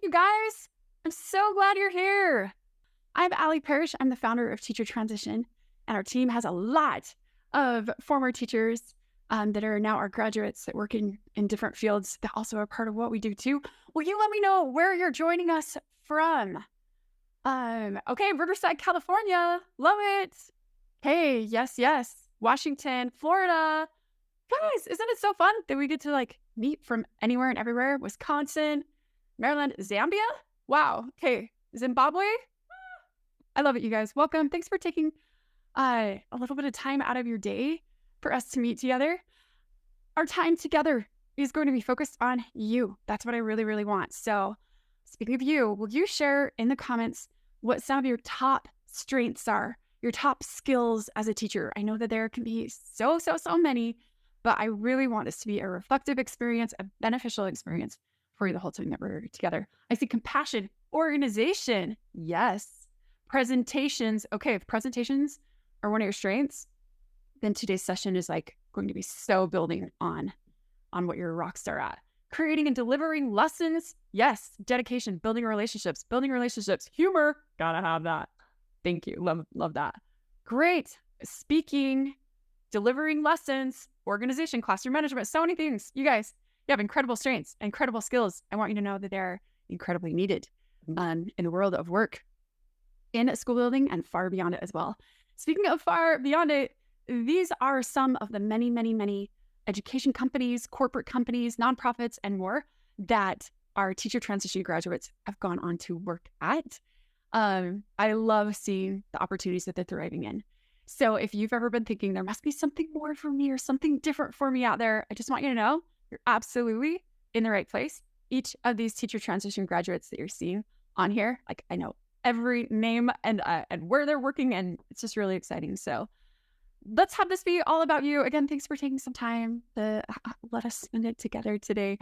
you guys. I'm so glad you're here. I'm Allie Parrish. I'm the founder of Teacher Transition, and our team has a lot of former teachers that are now our graduates that work in different fields that also are part of what we do too. Will you let me know where you're joining us from? Okay, Riverside, California. Love it. Hey, yes. Washington, Florida. Guys, isn't it so fun that we get to meet from anywhere and everywhere? Wisconsin, Maryland, Zambia? Wow. Okay. Zimbabwe? I love it, you guys. Welcome. Thanks for taking a little bit of time out of your day for us to meet together. Our time together is going to be focused on you. That's what I really, really want. So speaking of you, will you share in the comments what some of your top strengths are, your top skills as a teacher? I know that there can be so many, but I really want this to be a reflective experience, a beneficial experience for you the whole time that we're together. I see compassion, organization. Yes. Presentations. Okay, if presentations are one of your strengths, then today's session is going to be so building on what you're a rock star at. Creating and delivering lessons. Yes. Dedication, building relationships, humor. Gotta have that. Thank you. Love that. Great. Speaking, delivering lessons, organization, classroom management, so many things. You guys, you have incredible strengths, incredible skills. I want you to know that they're incredibly needed in the world of work, in a school building, and far beyond it as well. Speaking of far beyond it, these are some of the many education companies, corporate companies, nonprofits, and more that our teacher transition graduates have gone on to work at. I love seeing the opportunities that they're thriving in. So if you've ever been thinking there must be something more for me or something different for me out there, I just want you to know you're absolutely in the right place. Each of these teacher transition graduates that you're seeing on here, I know every name and where they're working, and it's just really exciting. So let's have this be all about you. Again, thanks for taking some time to let us spend it together today.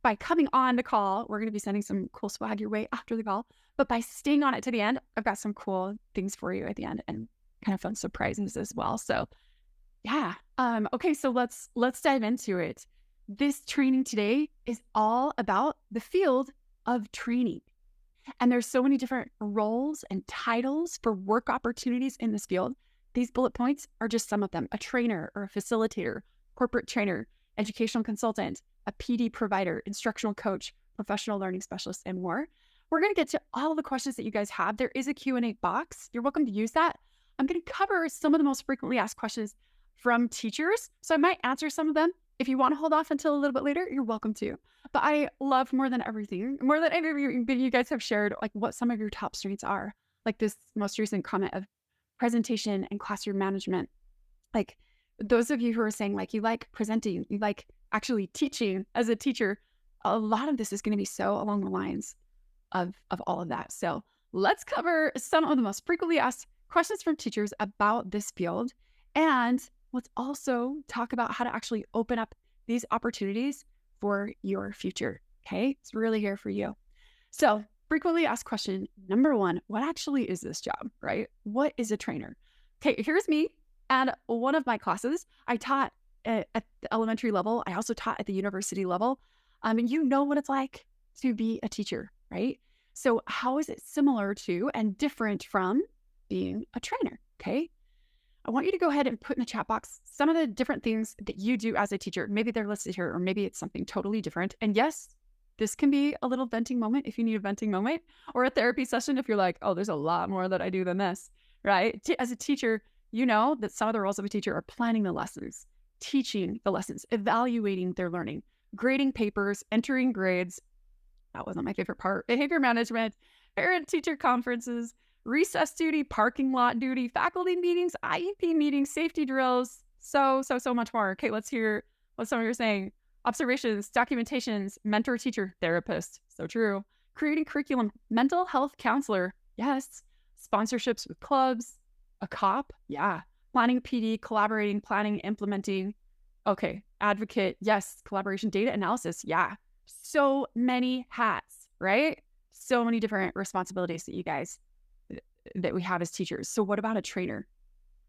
By coming on the call, we're going to be sending some cool swag your way after the call. But by staying on it to the end, I've got some cool things for you at the end and kind of fun surprises as well. So yeah. Okay, so let's dive into it. This training today is all about the field of training. And there's so many different roles and titles for work opportunities in this field. These bullet points are just some of them: a trainer or a facilitator, corporate trainer, educational consultant, a PD provider, instructional coach, professional learning specialist, and more. We're going to get to all the questions that you guys have. There is a Q&A box. You're welcome to use that. I'm going to cover some of the most frequently asked questions from teachers, so I might answer some of them. If you want to hold off until a little bit later, you're welcome to. But I love more than any of you guys have shared what some of your top strengths are. Like this most recent comment of presentation and classroom management. Those of you who are saying you like presenting, you like actually teaching as a teacher, a lot of this is going to be so along the lines of all of that. So let's cover some of the most frequently asked questions from teachers about this field. And let's also talk about how to actually open up these opportunities for your future. Okay, it's really here for you. So frequently asked question number one, what actually is this job, right? What is a trainer? Okay, here's me. And one of my classes, I taught at the elementary level. I also taught at the university level. And you know what it's like to be a teacher, right? So how is it similar to and different from being a trainer? Okay. I want you to go ahead and put in the chat box some of the different things that you do as a teacher. Maybe they're listed here, or maybe it's something totally different. And yes, this can be a little venting moment if you need a venting moment, or a therapy session if you're like, oh, there's a lot more that I do than this, right? As a teacher, you know that some of the roles of a teacher are planning the lessons, teaching the lessons, evaluating their learning, grading papers, entering grades. That wasn't my favorite part. Behavior management, parent-teacher conferences, recess duty, parking lot duty, faculty meetings, IEP meetings, safety drills, so much more. Okay, let's hear what some of you are saying. Observations, documentations, mentor, teacher, therapist. So true. Creating curriculum, mental health counselor. Yes. Sponsorships with clubs, a cop. Yeah. Planning PD, collaborating, planning, implementing. Okay. Advocate. Yes. Collaboration, data analysis. Yeah. So many hats, right? So many different responsibilities that we have as teachers. So what about a trainer?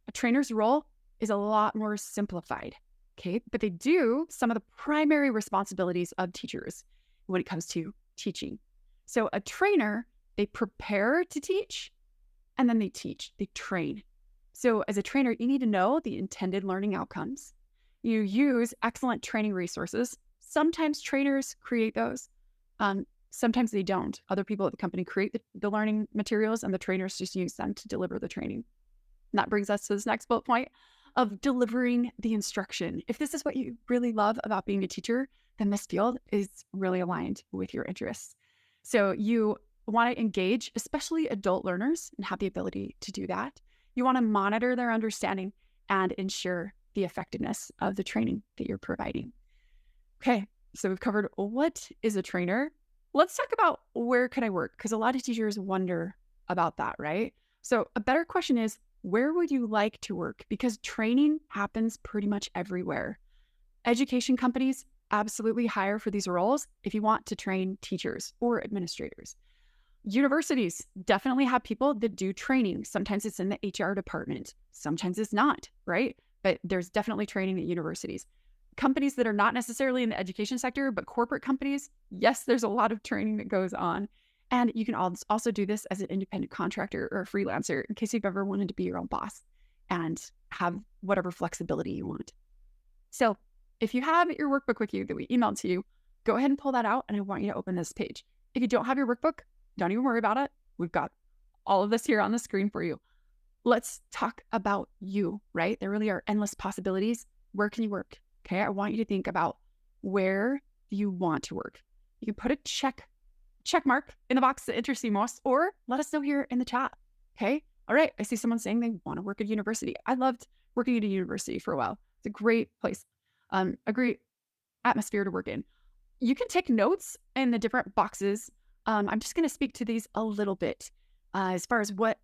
A trainer's role is a lot more simplified. Okay. But they do some of the primary responsibilities of teachers when it comes to teaching. So a trainer, they prepare to teach, and then they teach, they train. So as a trainer, you need to know the intended learning outcomes. You use excellent training resources. Sometimes trainers create those. Sometimes they don't. Other people at the company create the learning materials, and the trainers just use them to deliver the training. And that brings us to this next bullet point of delivering the instruction. If this is what you really love about being a teacher, then this field is really aligned with your interests. So you want to engage, especially adult learners, and have the ability to do that. You want to monitor their understanding and ensure the effectiveness of the training that you're providing. Okay, so we've covered what is a trainer. Let's talk about where can I work? Because a lot of teachers wonder about that, right? So a better question is, where would you like to work? Because training happens pretty much everywhere. Education companies absolutely hire for these roles if you want to train teachers or administrators. Universities definitely have people that do training. Sometimes it's in the HR department. Sometimes it's not, right? But there's definitely training at universities. Companies that are not necessarily in the education sector, but corporate companies, yes, there's a lot of training that goes on. And you can also do this as an independent contractor or a freelancer in case you've ever wanted to be your own boss and have whatever flexibility you want. So if you have your workbook with you that we emailed to you, go ahead and pull that out, and I want you to open this page. If you don't have your workbook, don't even worry about it. We've got all of this here on the screen for you. Let's talk about you, right? There really are endless possibilities. Where can you work? Okay, I want you to think about where you want to work. You can put a check mark in the box that interests you most, or let us know here in the chat. Okay, all right. I see someone saying they want to work at university. I loved working at a university for a while. It's a great place, a great atmosphere to work in. You can take notes in the different boxes. I'm just going to speak to these a little bit as far as what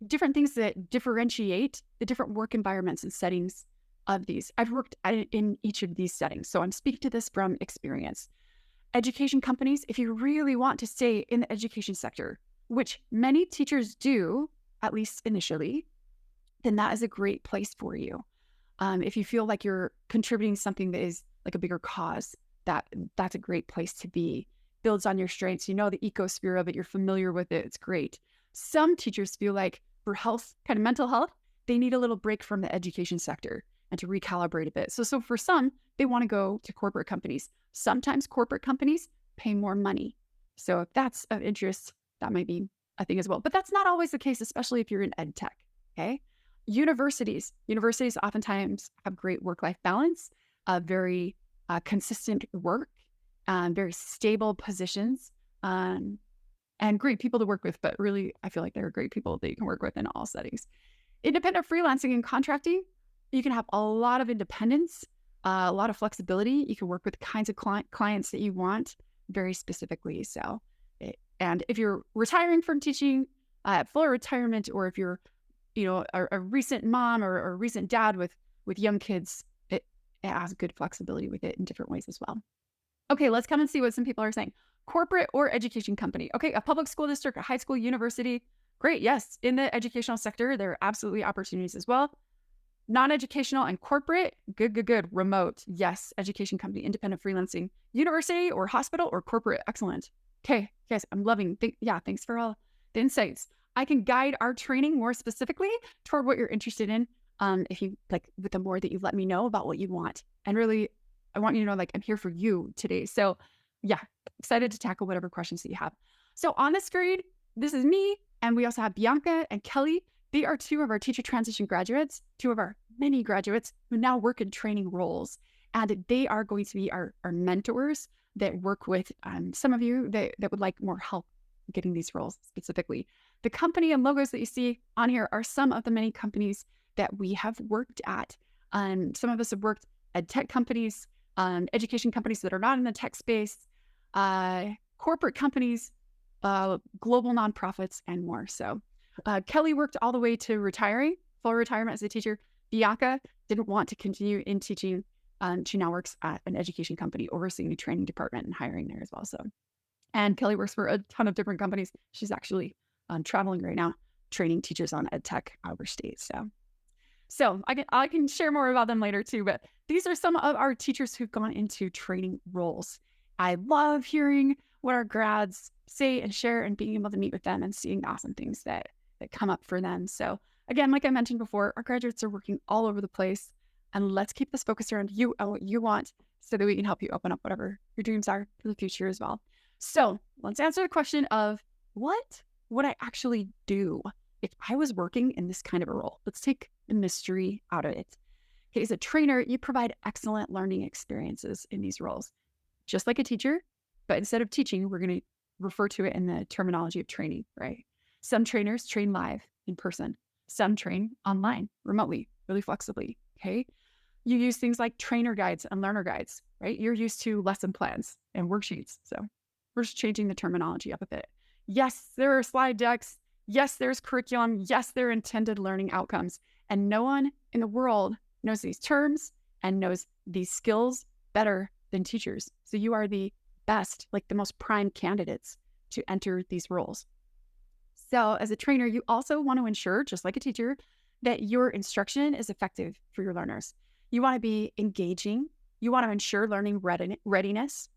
different things that differentiate the different work environments and settings of these. I've worked in each of these settings, so I'm speaking to this from experience. Education companies, if you really want to stay in the education sector, which many teachers do, at least initially, then that is a great place for you. If you feel like you're contributing something that is like a bigger cause, that's a great place to be. Builds on your strengths. You know the ecosphere of it. You're familiar with it. It's great. Some teachers feel like for health, kind of mental health, they need a little break from the education sector and to recalibrate a bit. So for some, they want to go to corporate companies. Sometimes corporate companies pay more money. So if that's of interest, that might be a thing as well. But that's not always the case, especially if you're in ed tech. Okay. Universities oftentimes have great work-life balance, very consistent work, very stable positions, and great people to work with. But really, I feel like they're great people that you can work with in all settings. Independent freelancing and contracting, you can have a lot of independence, a lot of flexibility. You can work with the kinds of clients that you want very specifically. And if you're retiring from teaching, full retirement, or if you're, a recent mom or a recent dad with young kids, it has good flexibility with it in different ways as well. Okay, let's come and see what some people are saying. Corporate or education company. Okay, a public school district, a high school, university. Great, yes. In the educational sector, there are absolutely opportunities as well. Non-educational and corporate, good. Remote, yes. Education company, independent freelancing, university or hospital or corporate, excellent. Okay, guys, I'm loving. Thanks for all the insights. I can guide our training more specifically toward what you're interested in. If you like, with the more that you let me know about what you want, and really, I want you to know, I'm here for you today. So, yeah, excited to tackle whatever questions that you have. So on the screen, this is me, and we also have Bianca and Kellie. They are two of our teacher transition graduates, two of our many graduates who now work in training roles. And they are going to be our mentors that work with some of you that would like more help getting these roles specifically. The company and logos that you see on here are some of the many companies that we have worked at. Some of us have worked at tech companies, education companies that are not in the tech space, corporate companies, global nonprofits, and more. So Kellie worked all the way to retiring, full retirement as a teacher. Bianca didn't want to continue in teaching. She now works at an education company overseeing the training department and hiring there as well. And Kellie works for a ton of different companies. She's actually traveling right now, training teachers on ed tech overstate. So I can share more about them later too, but these are some of our teachers who've gone into training roles. I love hearing what our grads say and share and being able to meet with them and seeing the awesome things that come up for them. So again, like I mentioned before, our graduates are working all over the place, and let's keep this focused around you and what you want so that we can help you open up whatever your dreams are for the future as well. So let's answer the question of what would I actually do if I was working in this kind of a role? Let's take the mystery out of it. Okay, as a trainer, you provide excellent learning experiences in these roles, just like a teacher, but instead of teaching, we're going to refer to it in the terminology of training, right? Some trainers train live in person. Some train online, remotely, really flexibly, okay? You use things like trainer guides and learner guides, right? You're used to lesson plans and worksheets. So we're just changing the terminology up a bit. Yes, there are slide decks. Yes, there's curriculum. Yes, there are intended learning outcomes. And no one in the world knows these terms and knows these skills better than teachers. So you are the best, like the most prime candidates to enter these roles. So as a trainer, you also want to ensure, just like a teacher, that your instruction is effective for your learners. You want to be engaging. You want to ensure learner readiness,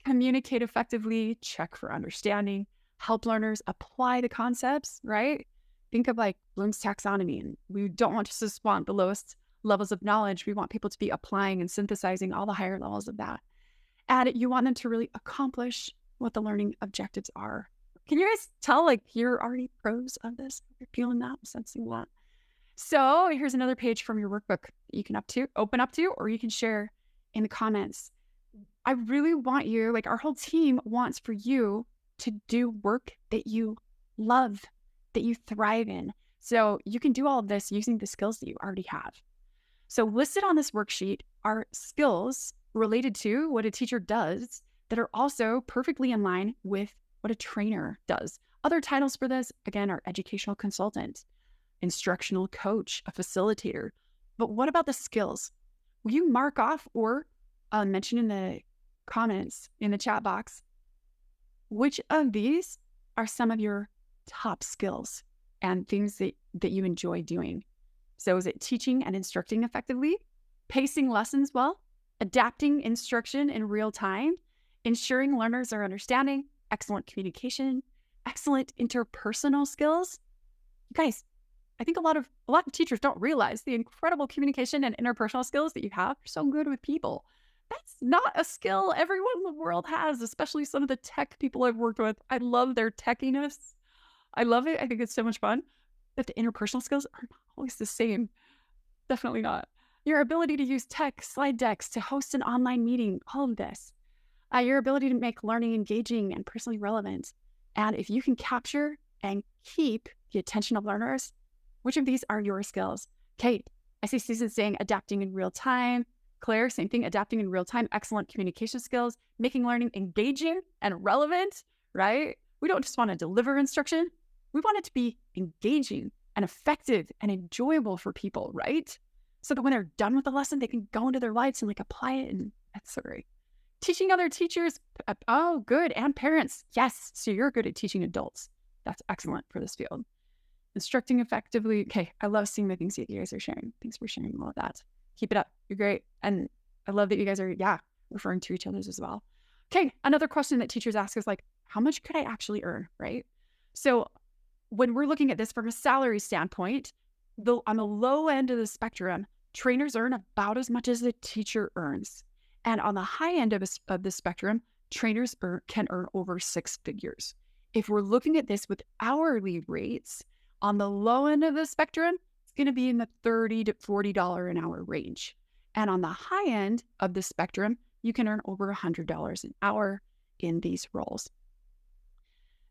communicate effectively, check for understanding, help learners apply the concepts, right? Think of like Bloom's taxonomy, and we don't want to just want the lowest levels of knowledge. We want people to be applying and synthesizing all the higher levels of that. And you want them to really accomplish what the learning objectives are. Can you guys tell, like, you're already pros of this? You're feeling that, sensing that. So here's another page from your workbook that you can open up to, or you can share in the comments. I really want you, like our whole team wants for you to do work that you love, that you thrive in. So you can do all of this using the skills that you already have. So listed on this worksheet are skills related to what a teacher does that are also perfectly in line with what a trainer does. Other titles for this, again, are educational consultant, instructional coach, a facilitator. But what about the skills? Will you mark off or mention in the comments in the chat box which of these are some of your top skills and things that you enjoy doing? So is it teaching and instructing effectively, pacing lessons well, adapting instruction in real time, ensuring learners are understanding, excellent communication, excellent interpersonal skills? You guys, I think a lot of teachers don't realize the incredible communication and interpersonal skills that you have. You're so good with people. That's not a skill everyone in the world has, especially some of the tech people I've worked with. I love their techiness. I love it. I think it's so much fun. But the interpersonal skills are not always the same. Definitely not. Your ability to use tech, slide decks, to host an online meeting, all of this. Your ability to make learning engaging and personally relevant. And if you can capture and keep the attention of learners, which of these are your skills? Kate, I see Susan saying adapting in real time. Claire, same thing, adapting in real time, excellent communication skills, making learning engaging and relevant, right? We don't just want to deliver instruction. We want it to be engaging and effective and enjoyable for people, right? So that when they're done with the lesson, they can go into their lives and like apply it. And that's so great. Teaching other teachers. Oh, good. And parents. Yes. So you're good at teaching adults. That's excellent for this field. Instructing effectively. Okay. I love seeing the things that you guys are sharing. Thanks for sharing all of that. Keep it up. You're great. And I love that you guys are, referring to each other's as well. Okay. Another question that teachers ask is like, how much could I actually earn? Right. So when we're looking at this from a salary standpoint, on the low end of the spectrum, trainers earn about as much as the teacher earns. And on the high end of the spectrum, trainers can earn over 6 figures. If we're looking at this with hourly rates, on the low end of the spectrum, it's going to be in the $30 to $40 an hour range. And on the high end of the spectrum, you can earn over $100 an hour in these roles.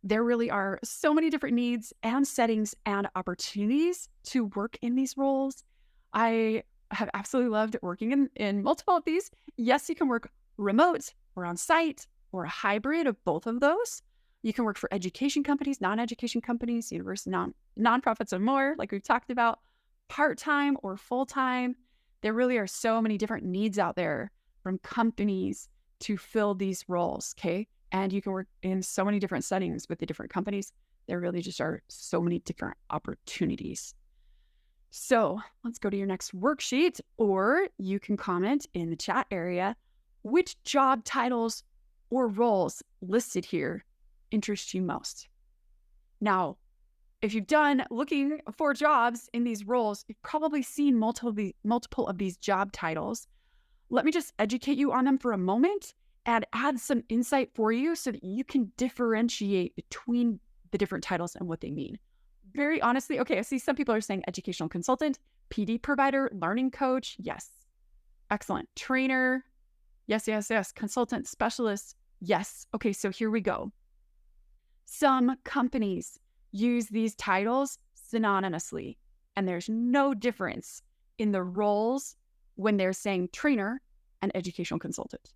There really are so many different needs and settings and opportunities to work in these roles. I have absolutely loved working in multiple of these. Yes, you can work remote or on site or a hybrid of both of those. You can work for education companies, non-education companies, university, nonprofits, and more, like we've talked about, part-time or full-time. There really are so many different needs out there from companies to fill these roles, okay? And you can work in so many different settings with the different companies. There really just are so many different opportunities. So let's go to your next worksheet, or you can comment in the chat area which job titles or roles listed here interest you most? Now, if you've done looking for jobs in these roles, you've probably seen multiple of these job titles. Let me just educate you on them for a moment and add some insight for you so that you can differentiate between the different titles and what they mean. Very honestly, okay, I see some people are saying educational consultant, PD provider, learning coach. Yes. Excellent. Trainer. Yes, yes, yes. Consultant, specialist. Yes. Okay, so here we go. Some companies use these titles synonymously, and there's no difference in the roles when they're saying trainer and educational consultant.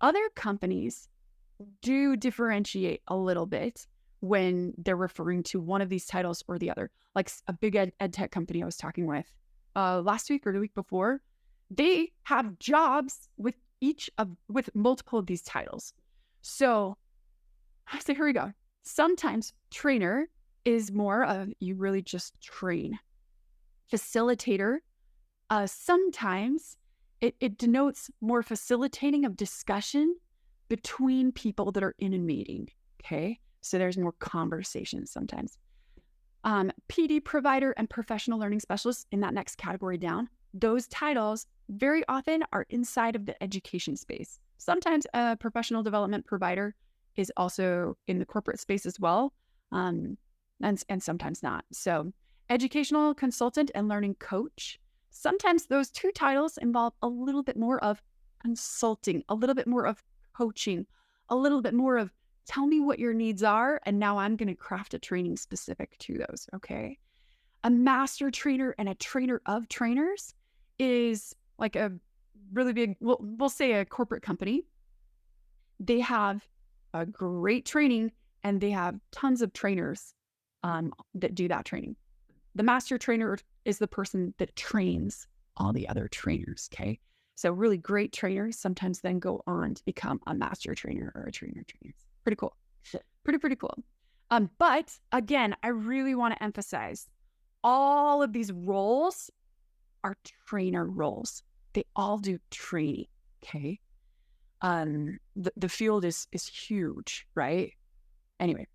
Other companies do differentiate a little bit when they're referring to one of these titles or the other. Like a big ed tech company I was talking with last week or the week before, they have jobs with multiple of these titles. So here we go. Sometimes trainer is more of you really just train. Facilitator, sometimes it denotes more facilitating of discussion between people that are in a meeting, okay? So there's more conversation sometimes. PD provider and professional learning specialist in that next category down, those titles very often are inside of the education space. Sometimes a professional development provider is also in the corporate space as well, and sometimes not. So educational consultant and learning coach, sometimes those two titles involve a little bit more of consulting, a little bit more of coaching, a little bit more of tell me what your needs are, and now I'm going to craft a training specific to those, okay? A master trainer and a trainer of trainers is like a really big, we'll say a corporate company. They have a great training and they have tons of trainers that do that training. The master trainer is the person that trains all the other trainers, okay? So really great trainers sometimes then go on to become a master trainer or a trainer. Pretty cool. Pretty cool. But again, I really want to emphasize all of these roles are trainer roles. They all do training, okay? The field is huge, right? Anyway,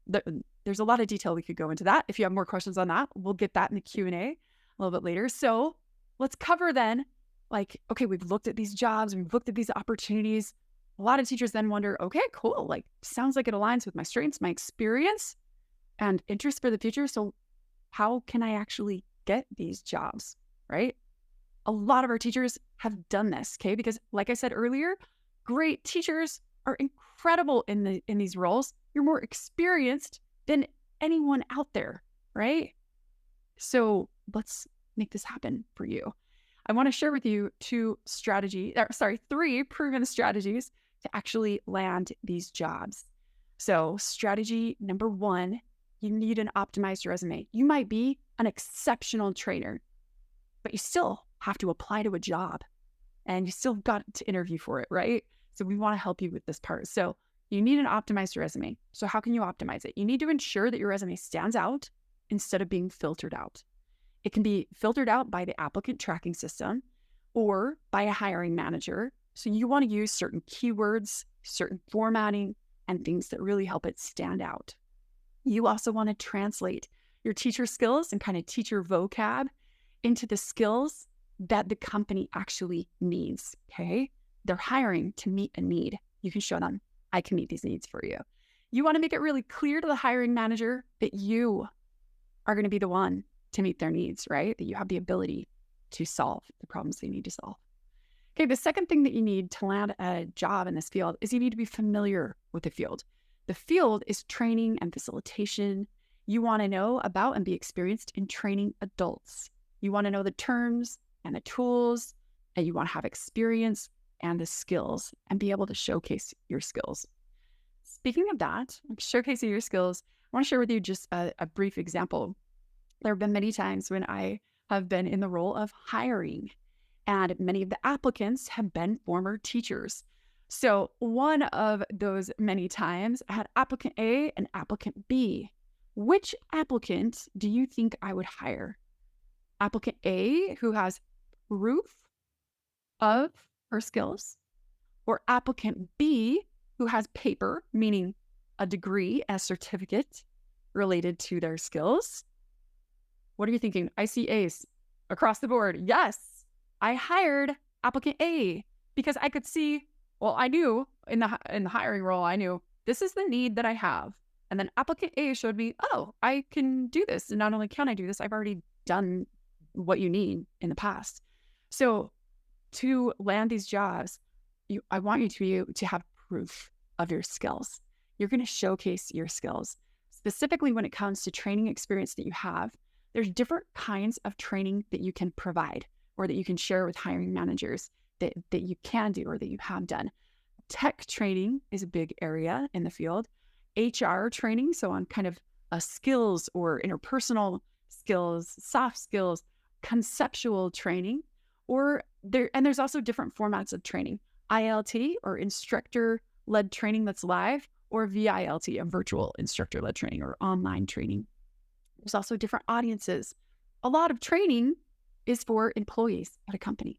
there's a lot of detail we could go into that. If you have more questions on that, we'll get that in the Q&A a little bit later. So let's cover then, like, okay, we've looked at these jobs, we've looked at these opportunities. A lot of teachers then wonder, okay, cool, like sounds like it aligns with my strengths, my experience, and interest for the future. So how can I actually get these jobs, right? A lot of our teachers have done this, okay? Because like I said earlier, great teachers are incredible in these roles. You're more experienced than anyone out there, right? So let's make this happen for you. I want to share with you three proven strategies to actually land these jobs. So strategy number one, you need an optimized resume. You might be an exceptional trainer, but you still have to apply to a job and you still got to interview for it, right? So we want to help you with this part. So you need an optimized resume. So how can you optimize it? You need to ensure that your resume stands out instead of being filtered out. It can be filtered out by the applicant tracking system or by a hiring manager. So you want to use certain keywords, certain formatting, and things that really help it stand out. You also want to translate your teacher skills and kind of teacher vocab into the skills that the company actually needs, okay? They're hiring to meet a need. You can show them, I can meet these needs for you. You want to make it really clear to the hiring manager that you are going to be the one to meet their needs, right? That you have the ability to solve the problems they need to solve. Okay, the second thing that you need to land a job in this field is you need to be familiar with the field. The field is training and facilitation. You want to know about and be experienced in training adults. You want to know the terms and the tools, and you want to have experience and the skills and be able to showcase your skills. Speaking of that, showcasing your skills, I want to share with you just a brief example. There have been many times when I have been in the role of hiring, and many of the applicants have been former teachers. So one of those many times, I had applicant A and applicant B. Which applicant do you think I would hire? Applicant A, who has proof of her skills, or applicant B, who has paper, meaning a degree, a certificate related to their skills. What are you thinking? I see A's across the board. Yes, I hired applicant A because I could see, well, I knew in the hiring role, I knew this is the need that I have. And then applicant A showed me, oh, I can do this. And not only can I do this, I've already done what you need in the past. So to land these jobs, I want you to have proof of your skills. You're going to showcase your skills, specifically when it comes to training experience that you have. There's different kinds of training that you can provide or that you can share with hiring managers that you can do or that you have done. Tech training is a big area in the field. HR training, so on kind of skills or interpersonal skills, soft skills, conceptual training, there's also different formats of training. ILT or instructor-led training that's live, or VILT, a virtual instructor-led training or online training. There's also different audiences. A lot of training is for employees at a company,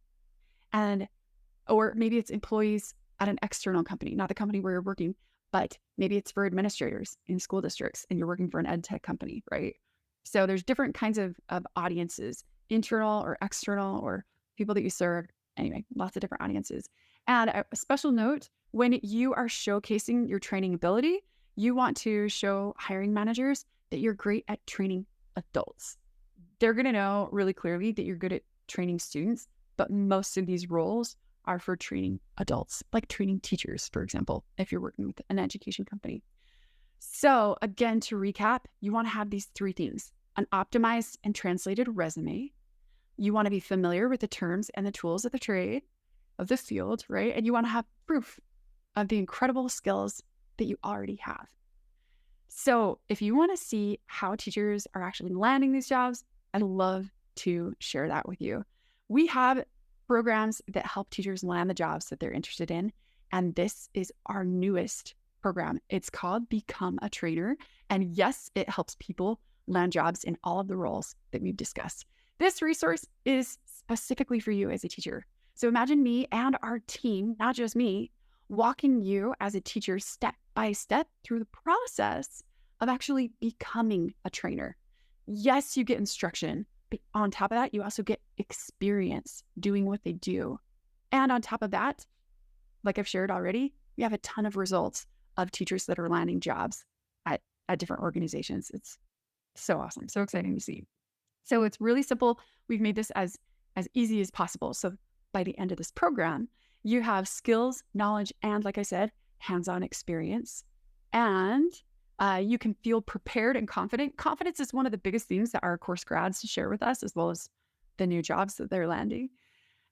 or maybe it's employees at an external company, not the company where you're working, but maybe it's for administrators in school districts and you're working for an ed tech company, right? So there's different kinds of audiences, internal or external, or people that you serve. Anyway, lots of different audiences. And a special note, when you are showcasing your training ability, you want to show hiring managers that you're great at training adults. They're going to know really clearly that you're good at training students, but most of these roles are for training adults, like training teachers, for example, if you're working with an education company. So again, to recap, you want to have these three things: an optimized and translated resume. You want to be familiar with the terms and the tools of the trade, of the field, right? And you want to have proof of the incredible skills that you already have. So if you want to see how teachers are actually landing these jobs, I'd love to share that with you. We have programs that help teachers land the jobs that they're interested in. And this is our newest program. It's called Become a Trainer. And yes, it helps people land jobs in all of the roles that we've discussed. This resource is specifically for you as a teacher. So imagine me and our team, not just me, walking you as a teacher step by step through the process of actually becoming a trainer. Yes, you get instruction, but on top of that, you also get experience doing what they do. And on top of that, like I've shared already, we have a ton of results of teachers that are landing jobs at different organizations. It's so awesome, so exciting to see. So it's really simple. We've made this as easy as possible. So by the end of this program, you have skills, knowledge, and like I said, hands-on experience. And you can feel prepared and confident. Confidence is one of the biggest things that our course grads share with us, as well as the new jobs that they're landing.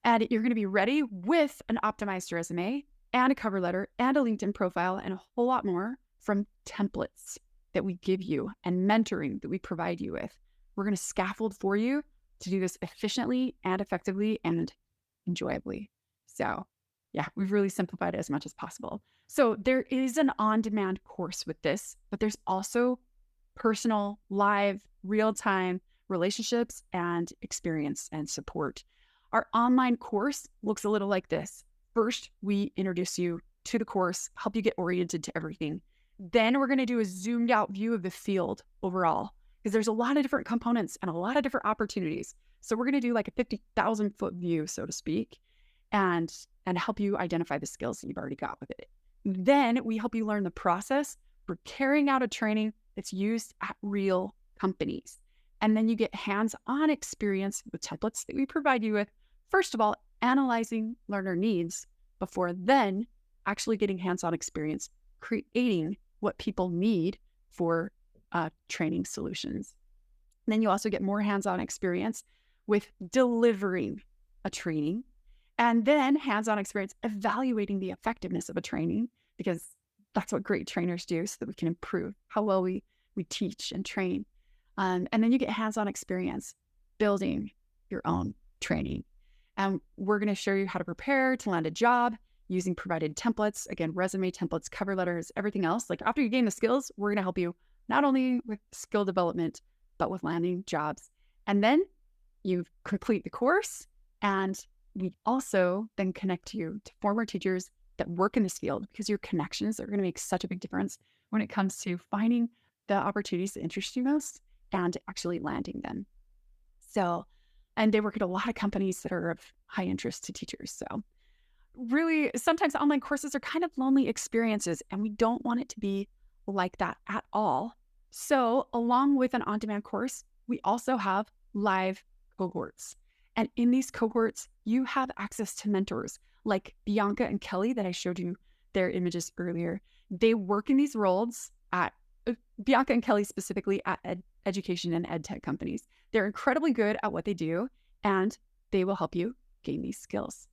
And you're going to be ready with an optimized resume and a cover letter and a LinkedIn profile and a whole lot more from templates that we give you and mentoring that we provide you with. We're going to scaffold for you to do this efficiently and effectively and enjoyably. So yeah, we've really simplified it as much as possible. So there is an on-demand course with this, but there's also personal, live, real-time relationships and experience and support. Our online course looks a little like this. First, we introduce you to the course, help you get oriented to everything. Then we're going to do a zoomed out view of the field overall, because there's a lot of different components and a lot of different opportunities. So we're going to do like a 50,000 foot view, so to speak, and help you identify the skills that you've already got with it. Then we help you learn the process for carrying out a training that's used at real companies. And then you get hands-on experience with templates that we provide you with. First of all, analyzing learner needs before then actually getting hands-on experience, creating what people need for training solutions. And then you also get more hands-on experience with delivering a training, and then hands-on experience evaluating the effectiveness of a training, because that's what great trainers do, so that we can improve how well we teach and train. And then you get hands-on experience building your own training. And we're going to show you how to prepare to land a job using provided templates. Again, resume templates, cover letters, everything else. Like after you gain the skills, we're going to help you not only with skill development, but with landing jobs. And then you complete the course, and we also then connect you to former teachers that work in this field, because your connections are going to make such a big difference when it comes to finding the opportunities that interest you most and actually landing them. So, and they work at a lot of companies that are of high interest to teachers. So really, sometimes online courses are kind of lonely experiences, and we don't want it to be like that at all. So along with an on-demand course, we also have live cohorts. And in these cohorts, you have access to mentors like Bianca and Kellie that I showed you their images earlier. They work in these roles at Bianca and Kellie specifically at education and ed tech companies. They're incredibly good at what they do, and they will help you gain these skills.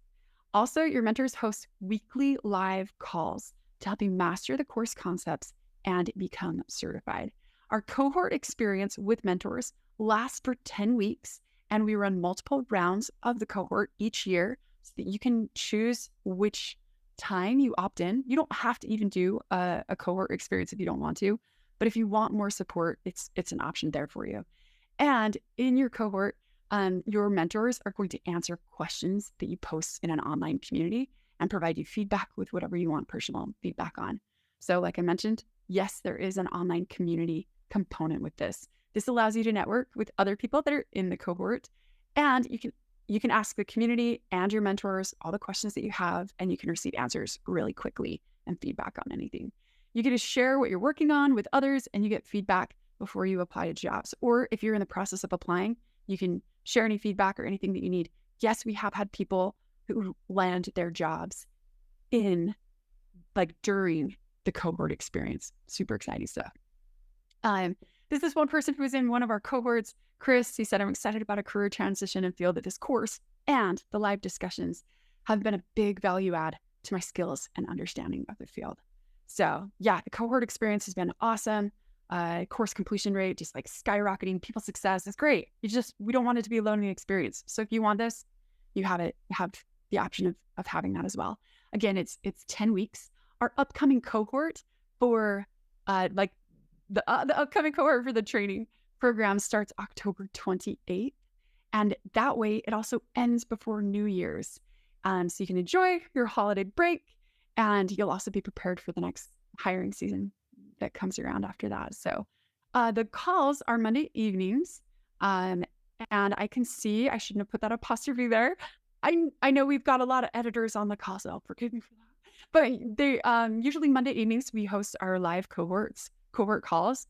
Also, your mentors host weekly live calls to help you master the course concepts and become certified. Our cohort experience with mentors lasts for 10 weeks, and we run multiple rounds of the cohort each year so that you can choose which time you opt in. You don't have to even do a cohort experience if you don't want to, but if you want more support, it's an option there for you. And in your cohort, your mentors are going to answer questions that you post in an online community and provide you feedback with whatever you want personal feedback on. So like I mentioned, yes, there is an online community component with this. This allows you to network with other people that are in the cohort, and you can ask the community and your mentors all the questions that you have, and you can receive answers really quickly and feedback on anything. You get to share what you're working on with others, and you get feedback before you apply to jobs. Or if you're in the process of applying, you can share any feedback or anything that you need. Yes, we have had people who land their jobs during the cohort experience. Super exciting stuff. This is one person who was in one of our cohorts, Chris. He said, I'm excited about a career transition and feel that this course and the live discussions have been a big value add to my skills and understanding of the field. So yeah, the cohort experience has been awesome. Course completion rate, just like skyrocketing. People's success is great. We don't want it to be a learning experience. So if you want this, you have the option of having that as well. Again, it's 10 weeks. Our upcoming cohort for the upcoming cohort for the training program starts October 28th. And that way it also ends before New Year's. So you can enjoy your holiday break, and you'll also be prepared for the next hiring season that comes around after that. So the calls are Monday evenings. And I can see, I shouldn't have put that apostrophe there. I know we've got a lot of editors on the call, so forgive me for that. But they usually Monday evenings, we host our live cohort calls.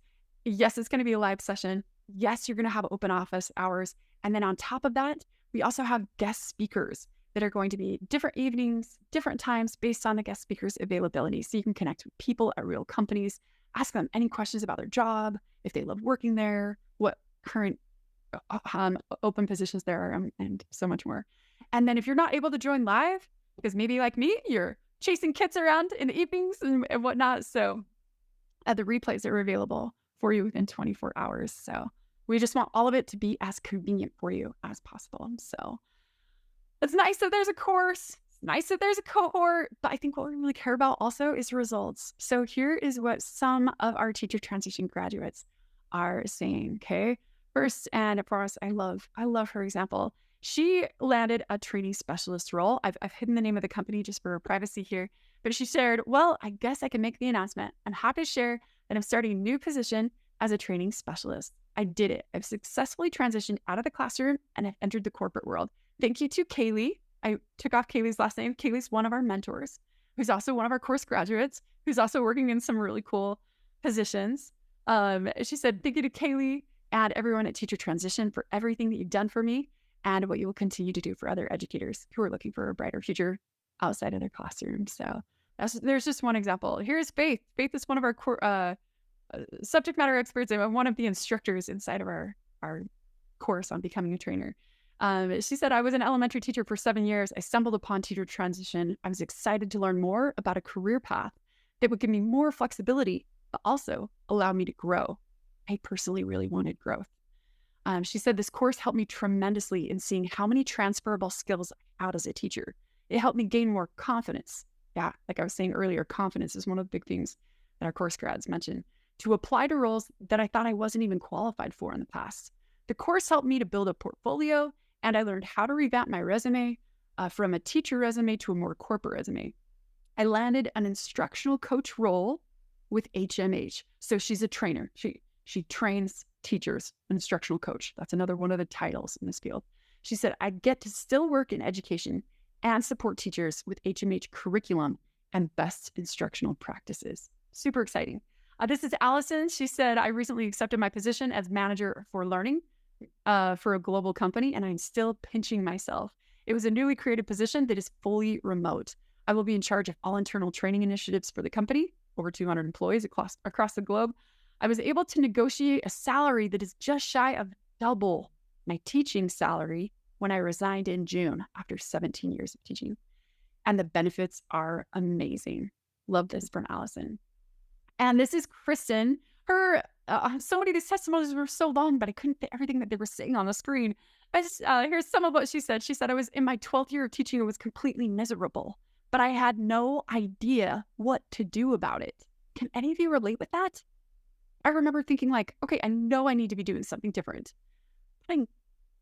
Yes, it's going to be a live session. Yes, you're going to have open office hours. And then on top of that, we also have guest speakers that are going to be different evenings, different times based on the guest speakers' availability. So you can connect with people at real companies, ask them any questions about their job, if they love working there, what current open positions there are, and so much more. And then if you're not able to join live, because maybe like me, you're chasing kids around in the evenings and whatnot. So the replays are available for you within 24 hours. So we just want all of it to be as convenient for you as possible. So it's nice that there's a course. It's nice that there's a cohort. But I think what we really care about also is results. So here is what some of our teacher transition graduates are saying. Okay. First and foremost, I love her example. She landed a training specialist role. I've hidden the name of the company just for privacy here, but she shared, well, I guess I can make the announcement. I'm happy to share that I'm starting a new position as a training specialist. I did it. I've successfully transitioned out of the classroom and I've entered the corporate world. Thank you to Kaylee. I took off Kaylee's last name. Kaylee's one of our mentors, who's also one of our course graduates, who's also working in some really cool positions. She said, thank you to Kaylee and everyone at Teacher Transition for everything that you've done for me and what you will continue to do for other educators who are looking for a brighter future outside of their classroom. So there's just one example. Here's Faith. Faith is one of our subject matter experts and one of the instructors inside of our course on becoming a trainer. She said, I was an elementary teacher for 7 years. I stumbled upon Teacher Transition. I was excited to learn more about a career path that would give me more flexibility, but also allow me to grow. I personally really wanted growth. She said, this course helped me tremendously in seeing how many transferable skills I had as a teacher. It helped me gain more confidence. Yeah, like I was saying earlier, confidence is one of the big things that our course grads mentioned, to apply to roles that I thought I wasn't even qualified for in the past. The course helped me to build a portfolio, and I learned how to revamp my resume from a teacher resume to a more corporate resume. I landed an instructional coach role with HMH. So she's a trainer. She trains teachers, an instructional coach. That's another one of the titles in this field. She said, I get to still work in education and support teachers with HMH curriculum and best instructional practices. Super exciting. This is Allison. She said, I recently accepted my position as manager for learning for a global company, and I'm still pinching myself. It was a newly created position that is fully remote. I will be in charge of all internal training initiatives for the company, over 200 employees across the globe. I was able to negotiate a salary that is just shy of double my teaching salary when I resigned in June after 17 years of teaching. And the benefits are amazing. Love this from Allison. And this is Kristen. Her, so many of these testimonies were so long, but I couldn't fit everything that they were saying on the screen. Here's some of what she said. She said, I was in my 12th year of teaching. It was completely miserable, but I had no idea what to do about it. Can any of you relate with that? I remember thinking like, okay, I know I need to be doing something different, but I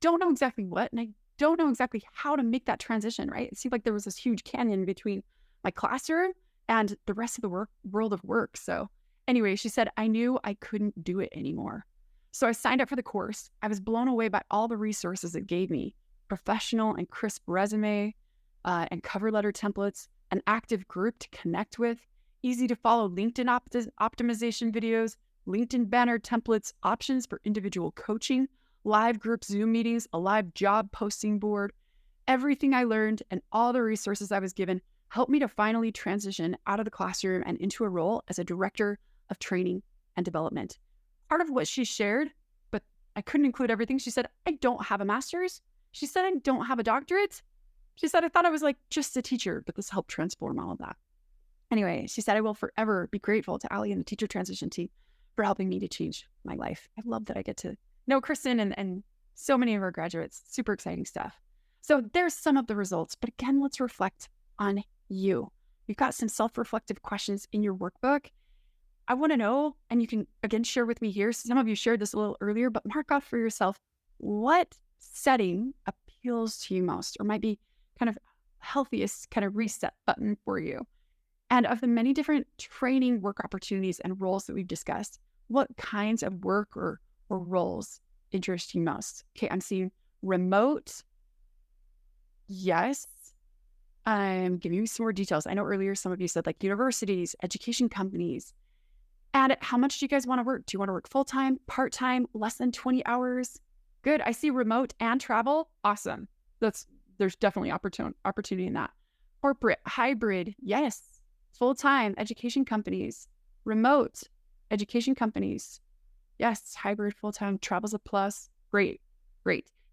don't know exactly what, and I don't know exactly how to make that transition, right? It seemed like there was this huge canyon between my classroom and the rest of the world of work. So anyway, she said, I knew I couldn't do it anymore. So I signed up for the course. I was blown away by all the resources it gave me: professional and crisp resume and cover letter templates, an active group to connect with, easy to follow LinkedIn optimization videos, LinkedIn banner templates, options for individual coaching, live group Zoom meetings, a live job posting board. Everything I learned and all the resources I was given helped me to finally transition out of the classroom and into a role as a director of training and development. Part of what she shared, but I couldn't include everything. She said, I don't have a master's. She said, I don't have a doctorate. She said, I thought I was like just a teacher, but this helped transform all of that. Anyway, she said, I will forever be grateful to Allie and the teacher transition team for helping me to change my life. I love that I get to know Kristen and so many of our graduates. Super exciting stuff. So there's some of the results, but again, let's reflect on you. You've got some self-reflective questions in your workbook. I want to know, and you can again share with me here. Some of you shared this a little earlier, but mark off for yourself what setting appeals to you most, or might be kind of healthiest kind of reset button for you. And of the many different training work opportunities and roles that we've discussed, what kinds of work or roles interest you most? Okay, I'm seeing remote. Yes. I'm giving you some more details. I know earlier some of you said like universities, education companies. And how much do you guys want to work? Do you want to work full-time, part-time, less than 20 hours? Good. I see remote and travel. Awesome. There's definitely opportunity in that. Corporate, hybrid. Yes. Full-time, education companies. Remote, education companies. Yes. Hybrid, full-time, travel's a plus. Great.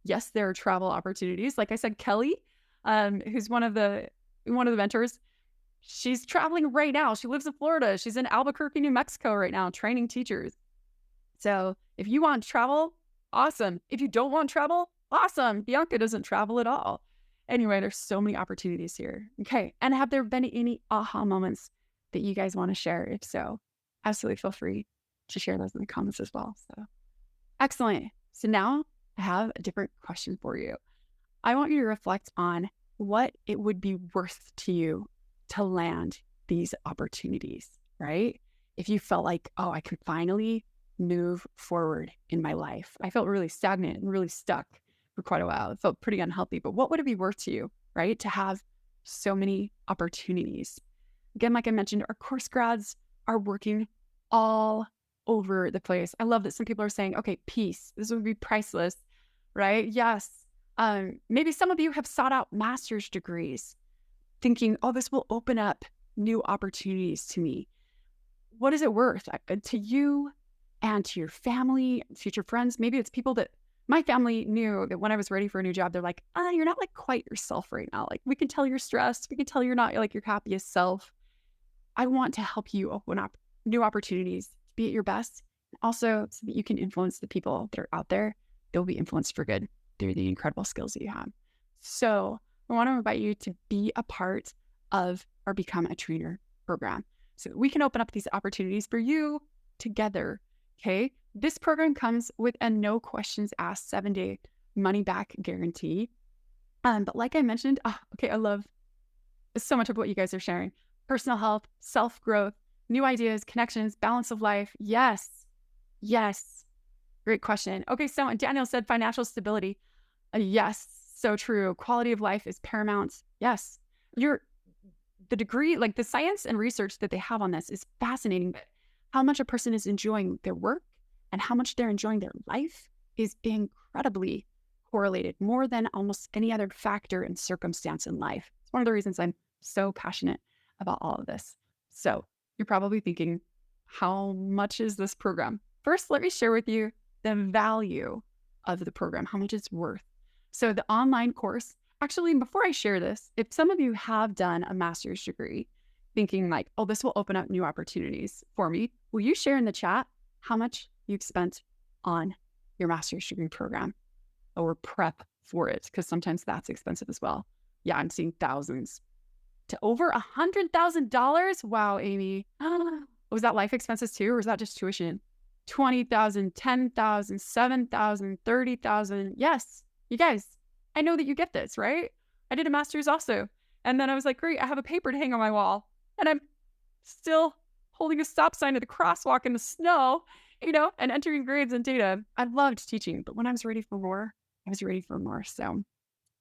Yes, there are travel opportunities. Like I said, Kelly, who's one of the mentors, she's traveling right now. She lives in Florida. She's in Albuquerque, New Mexico right now, training teachers. So if you want to travel, awesome. If you don't want to travel, awesome. Bianca doesn't travel at all. Anyway, there's so many opportunities here. Okay. And have there been any aha moments that you guys want to share? If so, absolutely feel free to share those in the comments as well. So excellent. So now I have a different question for you. I want you to reflect on what it would be worth to you to land these opportunities, right? If you felt like, oh, I could finally move forward in my life. I felt really stagnant and really stuck for quite a while. It felt pretty unhealthy, but what would it be worth to you, right? To have so many opportunities. Again, like I mentioned, our course grads are working all over the place. I love that some people are saying, okay, peace, this would be priceless, right? Yes. Maybe some of you have sought out master's degrees thinking, oh, this will open up new opportunities to me. What is it worth to you and to your family, future friends? Maybe it's people that my family knew that when I was ready for a new job, they're like, you're not like quite yourself right now. Like we can tell you're stressed. We can tell you're not like your happiest self. I want to help you open up new opportunities to be at your best. Also so that you can influence the people that are out there. They'll be influenced for good through the incredible skills that you have. So I want to invite you to be a part of our Become a Trainer program so that we can open up these opportunities for you together. Okay. This program comes with a no questions asked 7-day money back guarantee. But like I mentioned, I love so much of what you guys are sharing. personal health, self-growth, new ideas, connections, balance of life. Yes. Yes. Great question. Okay, so Daniel said financial stability. Yes, so true. Quality of life is paramount. Yes. The degree, like the science and research that they have on this is fascinating. But how much a person is enjoying their work and how much they're enjoying their life is incredibly correlated, more than almost any other factor and circumstance in life. It's one of the reasons I'm so passionate about all of this. So you're probably thinking, how much is this program? First, let me share with you the value of the program, how much it's worth. So the online course, actually, before I share this, if some of you have done a master's degree thinking like, oh, this will open up new opportunities for me, will you share in the chat how much you've spent on your master's degree program or prep for it? Because sometimes that's expensive as well. Yeah, I'm seeing thousands to over $100,000. Wow, Amy. Was that life expenses too, or was that just tuition? 20,000, 10,000, 7,000, 30,000. Yes, you guys, I know that you get this, right? I did a master's also. And then I was like, great, I have a paper to hang on my wall. And I'm still holding a stop sign at the crosswalk in the snow, and entering grades and data. I loved teaching, but when I was ready for more, I was ready for more. So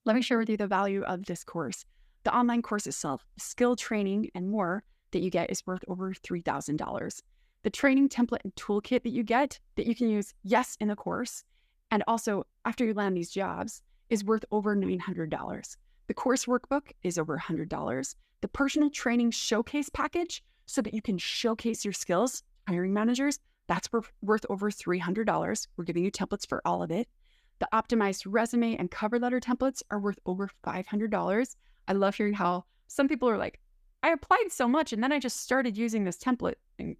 let me share with you the value of this course. The online course itself, skill training and more that you get is worth over $3,000. The training template and toolkit that you get that you can use, yes, in the course, and also after you land these jobs, is worth over $900. The course workbook is over $100. The personal training showcase package, so that you can showcase your skills, hiring managers, that's worth over $300. We're giving you templates for all of it. The optimized resume and cover letter templates are worth over $500. I love hearing how some people are like, I applied so much and then I just started using this template and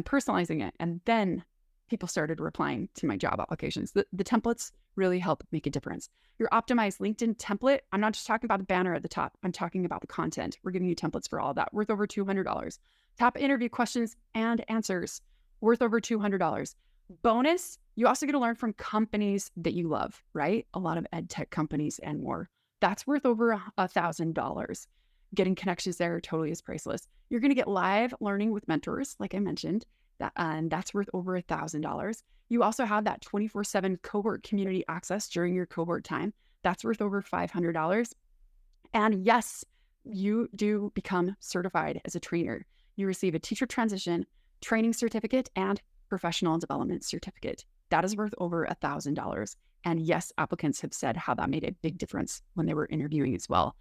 personalizing it. And then people started replying to my job applications. The templates really help make a difference. Your optimized LinkedIn template, I'm not just talking about the banner at the top. I'm talking about the content. We're giving you templates for all of that, worth over $200. Top interview questions and answers, worth over $200. Bonus, you also get to learn from companies that you love, right? A lot of ed tech companies and more. That's worth over $1,000. Getting connections there totally is priceless. You're going to get live learning with mentors, like I mentioned, and that's worth over $1,000. You also have that 24/7 cohort community access during your cohort time. That's worth over $500. And yes, you do become certified as a trainer. You receive a teacher transition training certificate and professional development certificate. That is worth over $1,000. And yes, applicants have said how that made a big difference when they were interviewing as well.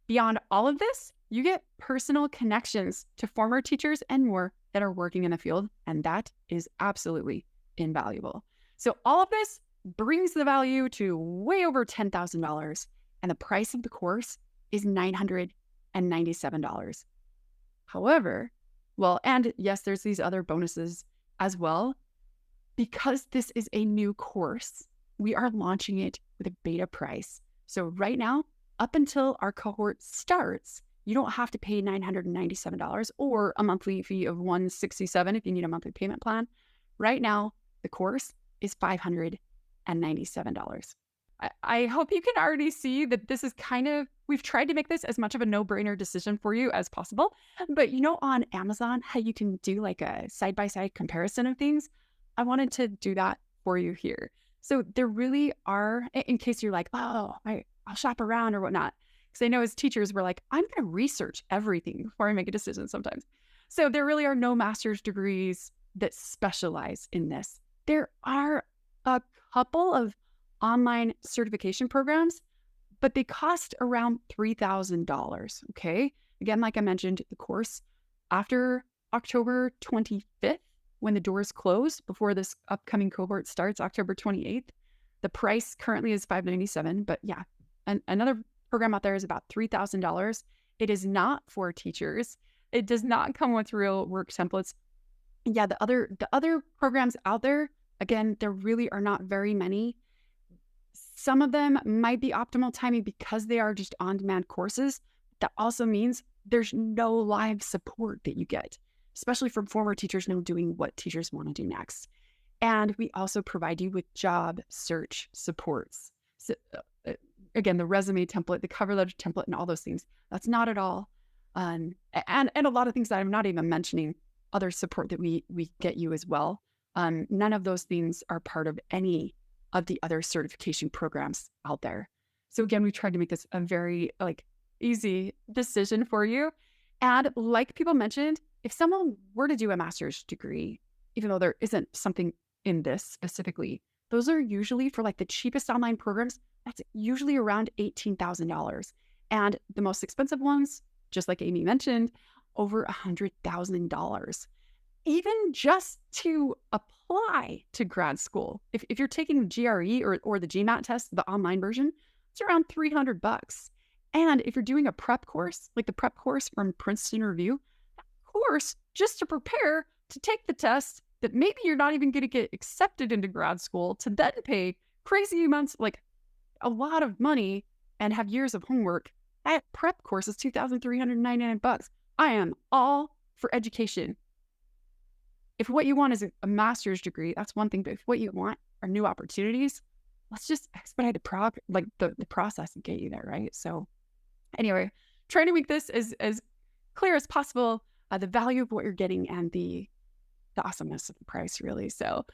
Beyond all of this, you get personal connections to former teachers and more that are working in the field, and that is absolutely invaluable. So all of this brings the value to way over $10,000, and the price of the course is $997. However, and yes, there's these other bonuses as well. Because this is a new course, we are launching it with a beta price. So right now, up until our cohort starts, you don't have to pay $997 or a monthly fee of $167 if you need a monthly payment plan. Right now, the course is $597. I hope you can already see that this is we've tried to make this as much of a no-brainer decision for you as possible. But on Amazon, how you can do like a side-by-side comparison of things, I wanted to do that for you here. So there really are, in case you're like, oh, I'll shop around or whatnot. Because I know as teachers, we're like, I'm going to research everything before I make a decision sometimes. So there really are no master's degrees that specialize in this. There are a couple of online certification programs, but they cost around $3,000, okay? Again, like I mentioned, the course after October 25th, when the doors close before this upcoming cohort starts, October 28th, the price currently is $597, but yeah, another program out there is about $3,000. It is not for teachers. It does not come with real work templates. Yeah, the other programs out there, again, there really are not very many. Some of them might be optimal timing because they are just on-demand courses. That also means there's no live support that you get, especially from former teachers now doing what teachers want to do next. And we also provide you with job search supports. So, again, the resume template, the cover letter template, and all those things. That's not at all and a lot of things that I'm not even mentioning, other support that we get you as well. None of those things are part of any of the other certification programs out there. So again, we tried to make this a very easy decision for you. And like people mentioned, if someone were to do a master's degree, even though there isn't something in this specifically, those are usually for the cheapest online programs. That's usually around $18,000. And the most expensive ones, just like Amy mentioned, over $100,000. Even just to apply to grad school. If you're taking GRE or the GMAT test, the online version, it's around $300. And if you're doing a prep course, like the prep course from Princeton Review, that course just to prepare to take the test that maybe you're not even going to get accepted into grad school, to then pay crazy amounts, a lot of money and have years of homework, that prep course is $2,399. I am all for education. If what you want is a master's degree, that's one thing. But if what you want are new opportunities, let's just expedite the process and get you there, right? So anyway, trying to make this as clear as possible, the value of what you're getting and the awesomeness of the price, really. So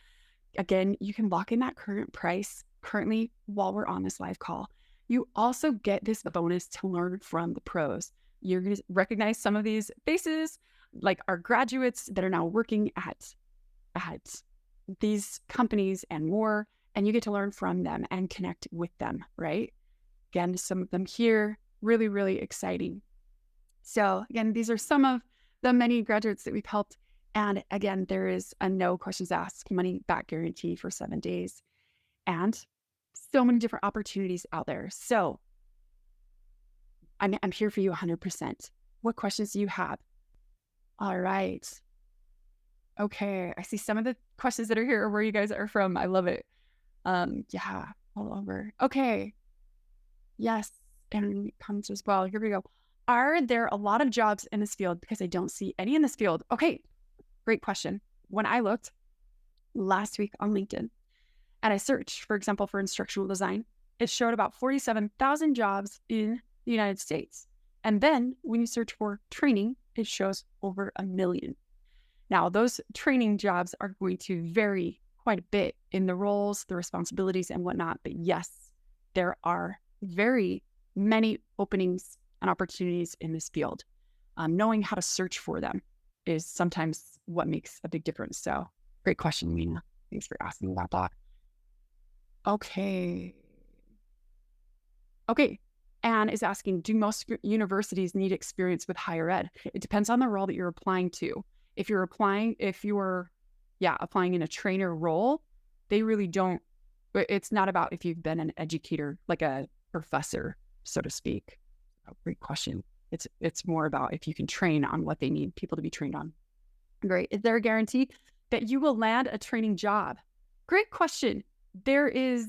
again, you can lock in that current price currently while we're on this live call. You also get this bonus to learn from the pros. You're going to recognize some of these faces, like our graduates that are now working at these companies and more, and you get to learn from them and connect with them, right? Again, some of them here, really, really exciting. So again, these are some of the many graduates that we've helped. And again, there is a no questions asked money back guarantee for 7 days, and so many different opportunities out there. So I'm here for you 100%. What questions do you have? All right. Okay. I see some of the questions that are here are where you guys are from. I love it. Yeah, all over. Okay. Yes. And it comes as well. Here we go. Are there a lot of jobs in this field? Because I don't see any in this field. Okay. Great question. When I looked last week on LinkedIn and I searched, for example, for instructional design, it showed about 47,000 jobs in the United States. And then when you search for training, it shows over 1 million. Now, those training jobs are going to vary quite a bit in the roles, the responsibilities, and whatnot. But yes, there are very many openings and opportunities in this field. Knowing how to search for them is sometimes what makes a big difference. So great question, Mina. Thanks for asking about that. Okay. Anne is asking, do most universities need experience with higher ed? It depends on the role that you're applying to. If you're applying in a trainer role, they really don't. It's not about if you've been an educator, like a professor, so to speak. Great question. It's more about if you can train on what they need people to be trained on. Great. Is there a guarantee that you will land a training job? Great question. There is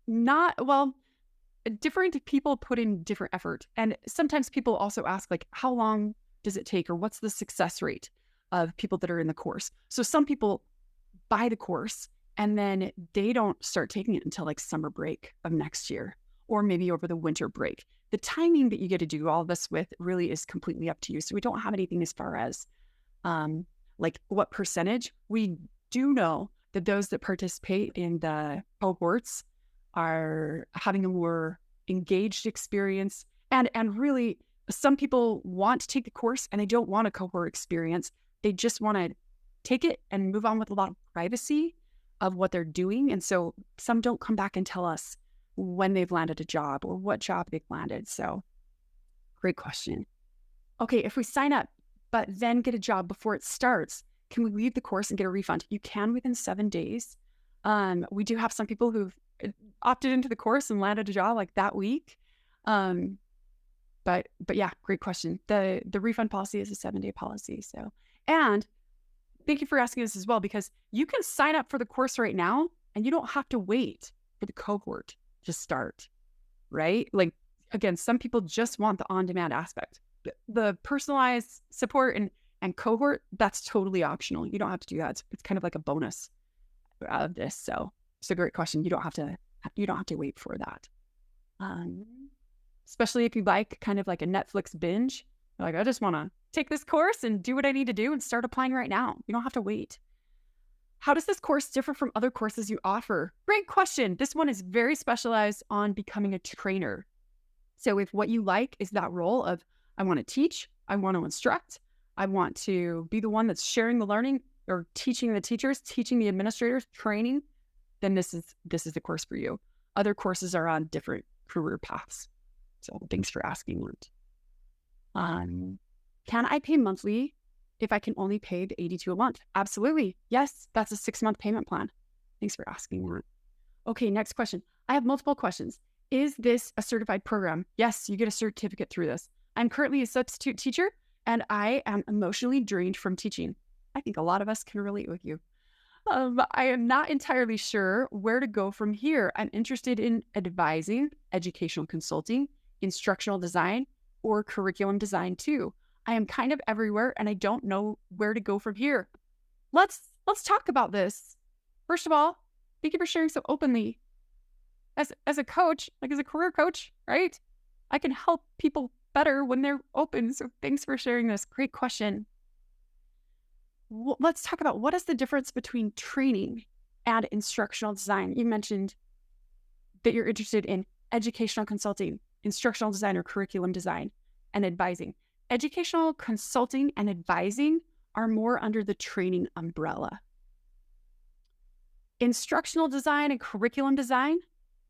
not, different people put in different effort. And sometimes people also ask, how long does it take, or what's the success rate of people that are in the course? So some people buy the course and then they don't start taking it until summer break of next year, or maybe over the winter break. The timing that you get to do all this with really is completely up to you. So we don't have anything as far as what percentage. We do know that those that participate in the cohorts are having a more engaged experience. And really, some people want to take the course and they don't want a cohort experience. They just want to take it and move on with a lot of privacy of what they're doing. And so some don't come back and tell us when they've landed a job or what job they've landed. So great question. Okay, if we sign up, but then get a job before it starts, can we leave the course and get a refund? You can within 7 days. We do have some people who've opted into the course and landed a job that week. But yeah, great question. The refund policy is a 7-day policy. So, and thank you for asking this as well, because you can sign up for the course right now and you don't have to wait for the cohort to start, right? Again, some people just want the on-demand aspect. The personalized support and cohort, that's totally optional. You don't have to do that. It's kind of like a bonus of this. So it's a great question. You don't have to wait for that. especially if you like kind of like a Netflix binge. You're like, I just want to take this course and do what I need to do and start applying right now. You don't have to wait. How does this course differ from other courses you offer? Great question. This one is very specialized on becoming a trainer. So if what you like is that role of, I want to teach, I want to instruct, I want to be the one that's sharing the learning or teaching the teachers, teaching the administrators, training, then this is the course for you. Other courses are on different career paths. So thanks for asking, Ruth. Can I pay monthly if I can only pay the $82 a month? Absolutely. Yes, that's a 6-month payment plan. Thanks for asking, Ruth. Okay, next question. I have multiple questions. Is this a certified program? Yes, you get a certificate through this. I'm currently a substitute teacher and I am emotionally drained from teaching. I think a lot of us can relate with you. I am not entirely sure where to go from here. I'm interested in advising, educational consulting, instructional design, or curriculum design too. I am kind of everywhere and I don't know where to go from here. Let's talk about this. First of all, thank you for sharing so openly. As a coach, like as a career coach, right? I can help people better when they're open. So thanks for sharing this. Great question. Let's talk about what is the difference between training and instructional design. You mentioned that you're interested in educational consulting, instructional design or curriculum design, and advising. Educational consulting and advising are more under the training umbrella. Instructional design and curriculum design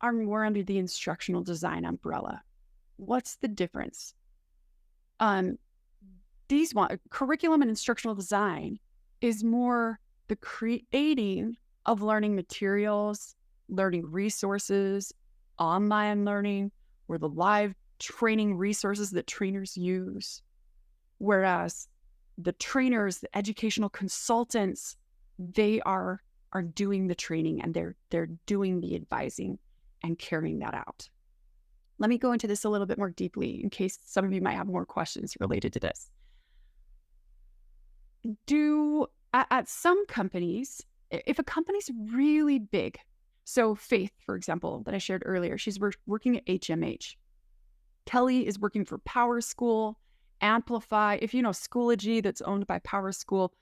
are more under the instructional design umbrella. What's the difference? Curriculum and instructional design is more the creating of learning materials, learning resources, online learning, or the live training resources that trainers use. Whereas the trainers, the educational consultants, they are doing the training and they're doing the advising and carrying that out. Let me go into this a little bit more deeply in case some of you might have more questions related to this. At some companies, if a company's really big, so Faith, for example, that I shared earlier, she's working at HMH. Kellie is working for Power School, Amplify. If you know Schoology that's owned by Power School,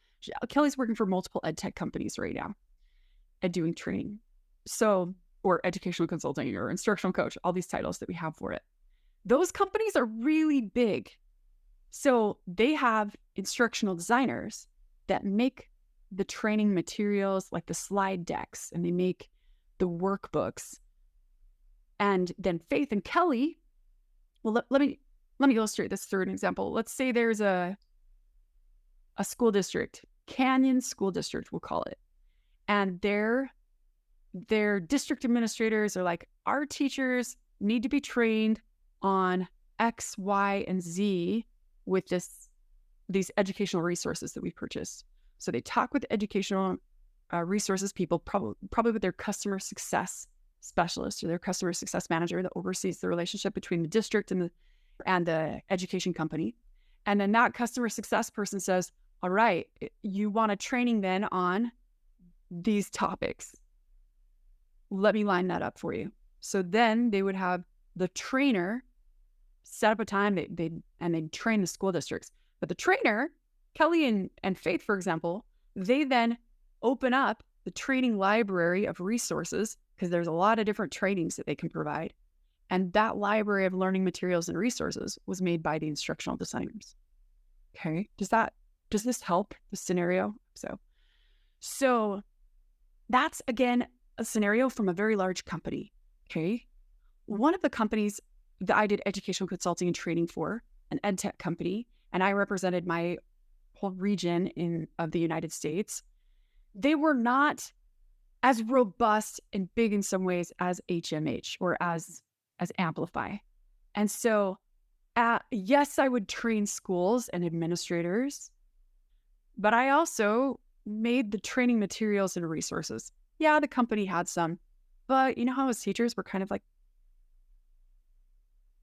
Kellie's working for multiple ed tech companies right now and doing training. So, or educational consulting or instructional coach, all these titles that we have for it. Those companies are really big. So they have instructional designers that make the training materials like the slide decks and they make the workbooks. And then Faith and Kellie, well, let me illustrate this through an example. Let's say there's a school district, Canyon School District, we'll call it. And their district administrators are like, our teachers need to be trained on X, Y, and Z with these educational resources that we purchased. So they talk with educational resources people, probably with their customer success specialist or their customer success manager that oversees the relationship between the district and the education company. And then that customer success person says, all right, you want a training then on these topics. Let me line that up for you. So then they would have the trainer set up a time they'd train the school districts. But the trainer, Kellie and Faith, for example, they then open up the training library of resources because there's a lot of different trainings that they can provide. And that library of learning materials and resources was made by the instructional designers. Okay. Does this help the scenario? So that's, again, a scenario from a very large company. Okay. One of the companies that I did educational consulting and training for, an ed tech company, and I represented my whole region of the United States, they were not as robust and big in some ways as HMH or as Amplify. And so, yes, I would train schools and administrators, but I also made the training materials and resources. Yeah, the company had some, but you know how as teachers, we're kind of like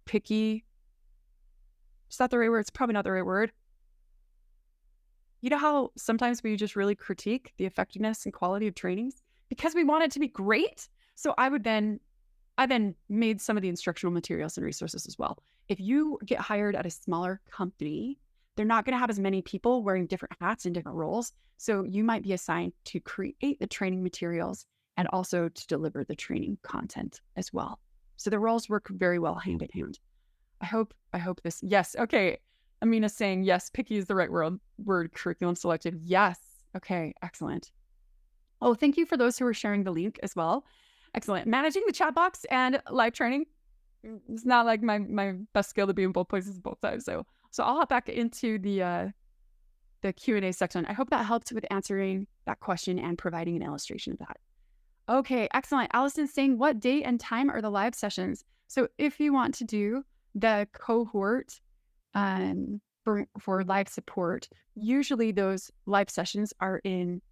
picky. Is that the right word? It's probably not the right word. You know how sometimes we just really critique the effectiveness and quality of trainings because we want it to be great? So I would then I then made some of the instructional materials and resources as well. If you get hired at a smaller company, they're not going to have as many people wearing different hats and different roles. So you might be assigned to create the training materials and also to deliver the training content as well. So the roles work very well hand in hand. I hope this, yes. Okay. Amina's saying, yes, picky is the right word, curriculum selective. Yes. Okay. Excellent. Oh, thank you for those who are sharing the link as well. Excellent. Managing the chat box and live training. It's not like my best skill to be in both places both times. So I'll hop back into the Q&A section. I hope that helped with answering that question and providing an illustration of that. Okay, excellent. Allison's saying, what date and time are the live sessions? So if you want to do the cohort for live support, usually those live sessions are in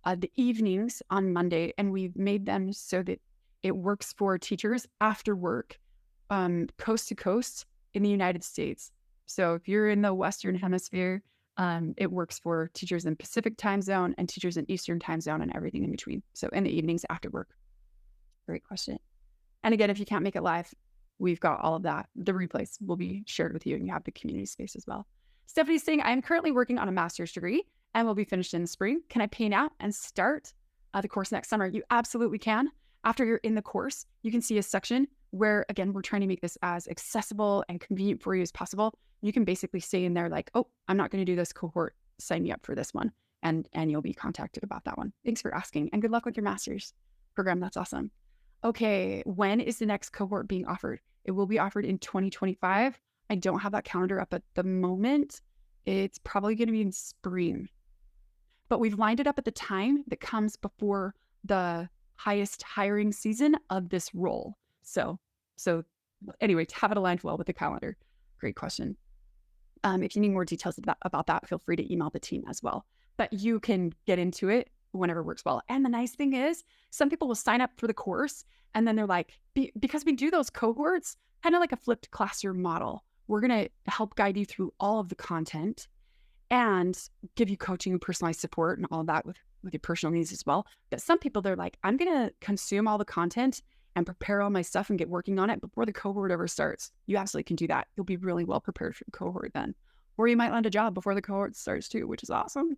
the evenings on Monday, and we've made them so that it works for teachers after work, coast to coast in the United States. So if you're in the Western Hemisphere, it works for teachers in Pacific time zone and teachers in Eastern time zone and everything in between. So in the evenings after work. Great question. And again, if you can't make it live, we've got all of that. The replays will be shared with you, and you have the community space as well. Stephanie's saying, I'm currently working on a master's degree and will be finished in the spring. Can I pay now and start the course next summer? You absolutely can. After you're in the course, you can see a section where, again, we're trying to make this as accessible and convenient for you as possible. You can basically say in there like, oh, I'm not going to do this cohort. Sign me up for this one. And you'll be contacted about that one. Thanks for asking. And good luck with your master's program. That's awesome. Okay, when is the next cohort being offered? It will be offered in 2025. I don't have that calendar up at the moment. It's probably going to be in spring. But we've lined it up at the time that comes before the highest hiring season of this role. So anyway, to have it aligned well with the calendar. Great question. If you need more details about that, feel free to email the team as well. But you can get into it whenever works well. And the nice thing is, some people will sign up for the course and then they're like, because we do those cohorts, kind of like a flipped classroom model. We're going to help guide you through all of the content and give you coaching and personalized support and all of that with your personal needs as well. But some people, they're like, I'm going to consume all the content and prepare all my stuff and get working on it before the cohort ever starts. You absolutely can do that. You'll be really well prepared for the cohort then. Or you might land a job before the cohort starts too, which is awesome.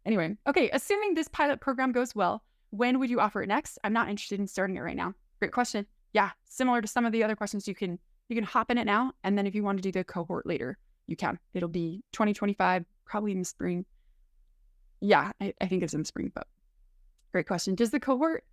Anyway, okay, assuming this pilot program goes well, when would you offer it next? I'm not interested in starting it right now. Great question. Yeah, similar to some of the other questions, you can hop in it now, and then if you want to do the cohort later, you can. It'll be 2025, probably in the spring. Yeah, I think it's in the spring, but great question. Does the cohort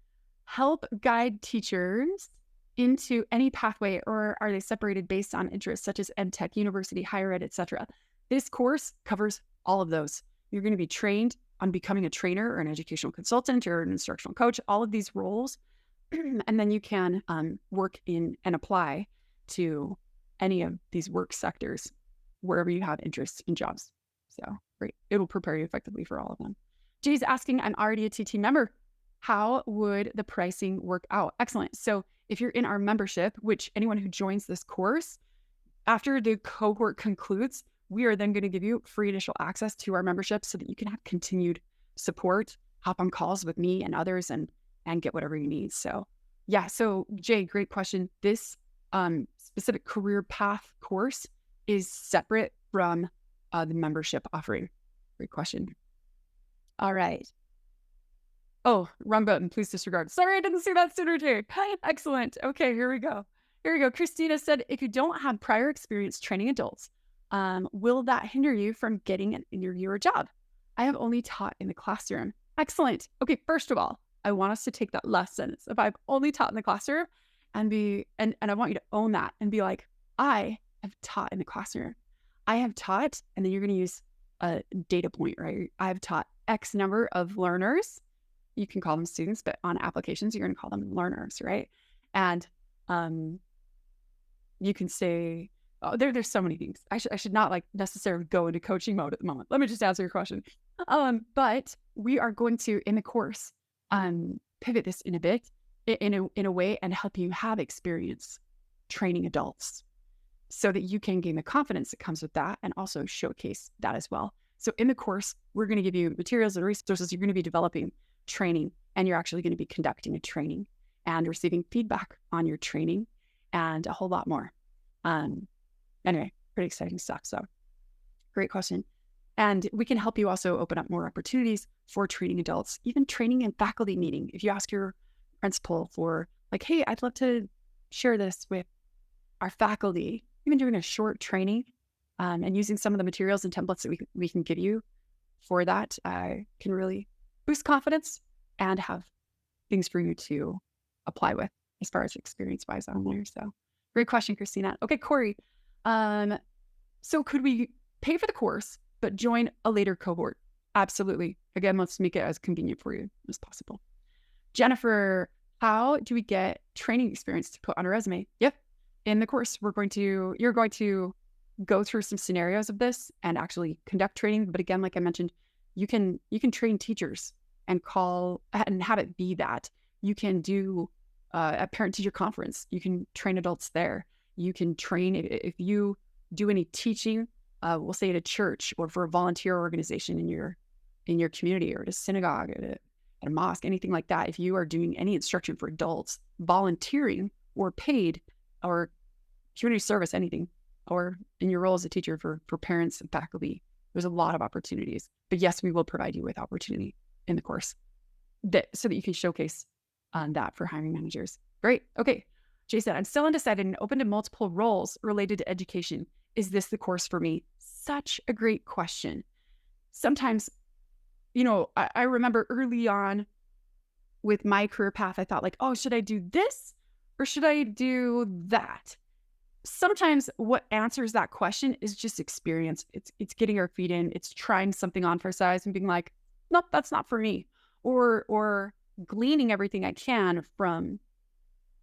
help guide teachers into any pathway, or are they separated based on interests such as ed tech, university, higher ed, etc.? This course covers all of those. You're going to be trained on becoming a trainer or an educational consultant or an instructional coach, all of these roles. And then you can work in and apply to any of these work sectors wherever you have interest in jobs. So great. It'll prepare you effectively for all of them. Jay's asking, I'm already a TT member. How would the pricing work out? Excellent. So if you're in our membership, which anyone who joins this course, after the cohort concludes, we are then going to give you free initial access to our membership so that you can have continued support, hop on calls with me and others, and get whatever you need. So yeah, so Jay, great question. This specific career path course is separate from the membership offering. Great question. All right. Oh, wrong button. Please disregard. Sorry, I didn't see that sooner, Jay. Excellent. Okay, here we go. Christina said, if you don't have prior experience training adults, will that hinder you from getting an interview or job? I have only taught in the classroom. Excellent. Okay, first of all, I want us to take that last sentence. If I've only taught in the classroom and I want you to own that and be like, I have taught in the classroom. I have taught, and then you're going to use a data point, right? I've taught X number of learners. You can call them students, but on applications, you're going to call them learners, right? And you can say, oh, there's so many things. I should not like necessarily go into coaching mode at the moment. Let me just answer your question. But we are going to, in the course, pivot this in a bit, in a way, and help you have experience training adults so that you can gain the confidence that comes with that and also showcase that as well. So in the course, we're going to give you materials and resources. You're going to be developing training, and you're actually going to be conducting a training. and receiving feedback on your training and a whole lot more. Anyway, pretty exciting stuff. So great question. And we can help you also open up more opportunities for training adults, even training and faculty meeting. If you ask your principal for like, hey, I'd love to share this with our faculty, even doing a short training and using some of the materials and templates that we can give you for that can really boost confidence and have things for you to apply with as far as experience-wise on there. So great question, Christina. Okay, Corey. So could we pay for the course, but join a later cohort? Absolutely. Again, let's make it as convenient for you as possible. Jennifer, how do we get training experience to put on a resume? Yep. In the course, you're going to go through some scenarios of this and actually conduct training. But again, like I mentioned, you can train teachers and call and have it be that. You can do a parent-teacher conference. You can train adults there. You can train if you do any teaching, we'll say at a church or for a volunteer organization in your community or at a synagogue, at a mosque, anything like that. If you are doing any instruction for adults, volunteering or paid or community service, anything, or in your role as a teacher for parents and faculty, there's a lot of opportunities. But yes, we will provide you with opportunity in the course so that you can showcase that for hiring managers. Great. Okay. Jay said, I'm still undecided and open to multiple roles related to education. Is this the course for me? Such a great question. Sometimes, I remember early on with my career path, I thought like, oh, should I do this or should I do that? Sometimes what answers that question is just experience. It's getting our feet in. It's trying something on for size and being like, nope, that's not for me. Or gleaning everything I can from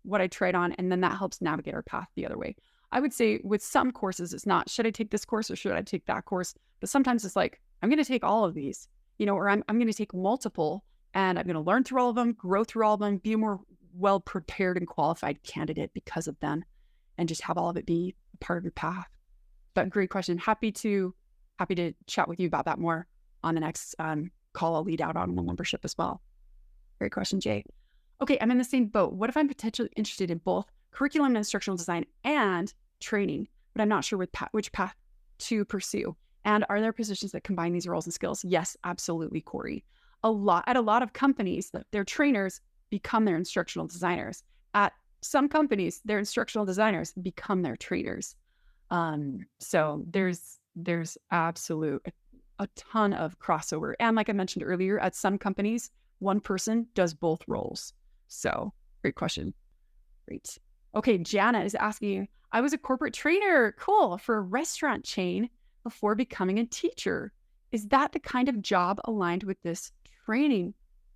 what I tried on. And then that helps navigate our path the other way. I would say with some courses, it's not, should I take this course or should I take that course? But sometimes it's like, I'm going to take all of these, or I'm going to take multiple and I'm going to learn through all of them, grow through all of them, be a more well-prepared and qualified candidate because of them, and just have all of it be a part of your path. But great question. Happy to chat with you about that more on the next call I'll lead out on the membership as well. Great question, Jay. Okay, I'm in the same boat. What if I'm potentially interested in both curriculum and instructional design and training, but I'm not sure which path to pursue? And are there positions that combine these roles and skills? Yes, absolutely, Corey. At a lot of companies, their trainers become their instructional designers. At some companies, their instructional designers become their trainers. So there's absolute a ton of crossover. And like I mentioned earlier, at some companies, one person does both roles. So great question. Great. Okay, Jana is asking, I was a corporate trainer, cool, for a restaurant chain before becoming a teacher. Is that the kind of job aligned with this training?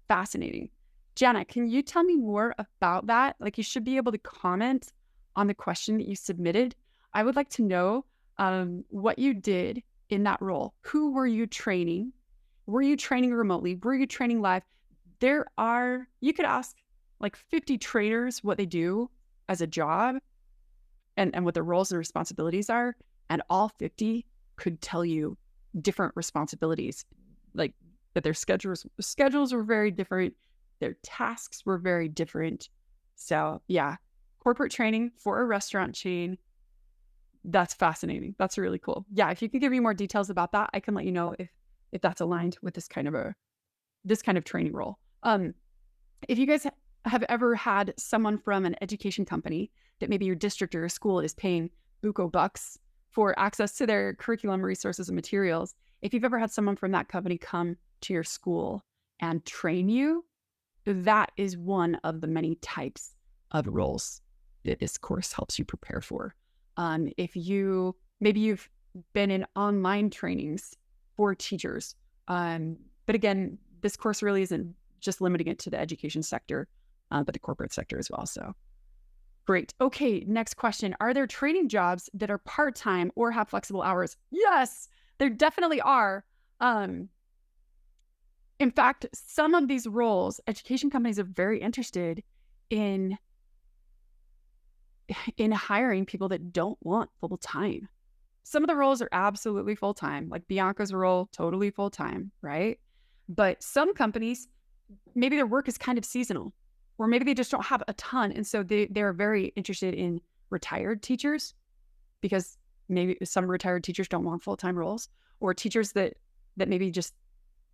Fascinating. Jana, can you tell me more about that? Like, you should be able to comment on the question that you submitted. I would like to know what you did in that role. Who were you training? Were you training remotely? Were you training live? You could ask like 50 trainers what they do as a job and what their roles and responsibilities are. And all 50 could tell you different responsibilities, like that their schedules were very different. Their tasks were very different. So yeah, corporate training for a restaurant chain. That's fascinating. That's really cool. Yeah, if you could give me more details about that, I can let you know if that's aligned with this kind of training role. If you guys have ever had someone from an education company that maybe your district or a school is paying buco bucks for access to their curriculum, resources, and materials, if you've ever had someone from that company come to your school and train you, that is one of the many types of roles that this course helps you prepare for. If maybe you've been in online trainings for teachers, but again, this course really isn't just limiting it to the education sector, but the corporate sector as well. So great. Okay, next question. Are there training jobs that are part-time or have flexible hours? Yes, there definitely are. In fact, some of these roles, education companies are very interested in hiring people that don't want full-time. Some of the roles are absolutely full-time, like Bianca's role, totally full-time, right? But some companies, maybe their work is kind of seasonal, or maybe they just don't have a ton. And so they're very interested in retired teachers, because maybe some retired teachers don't want full-time roles, or teachers that maybe just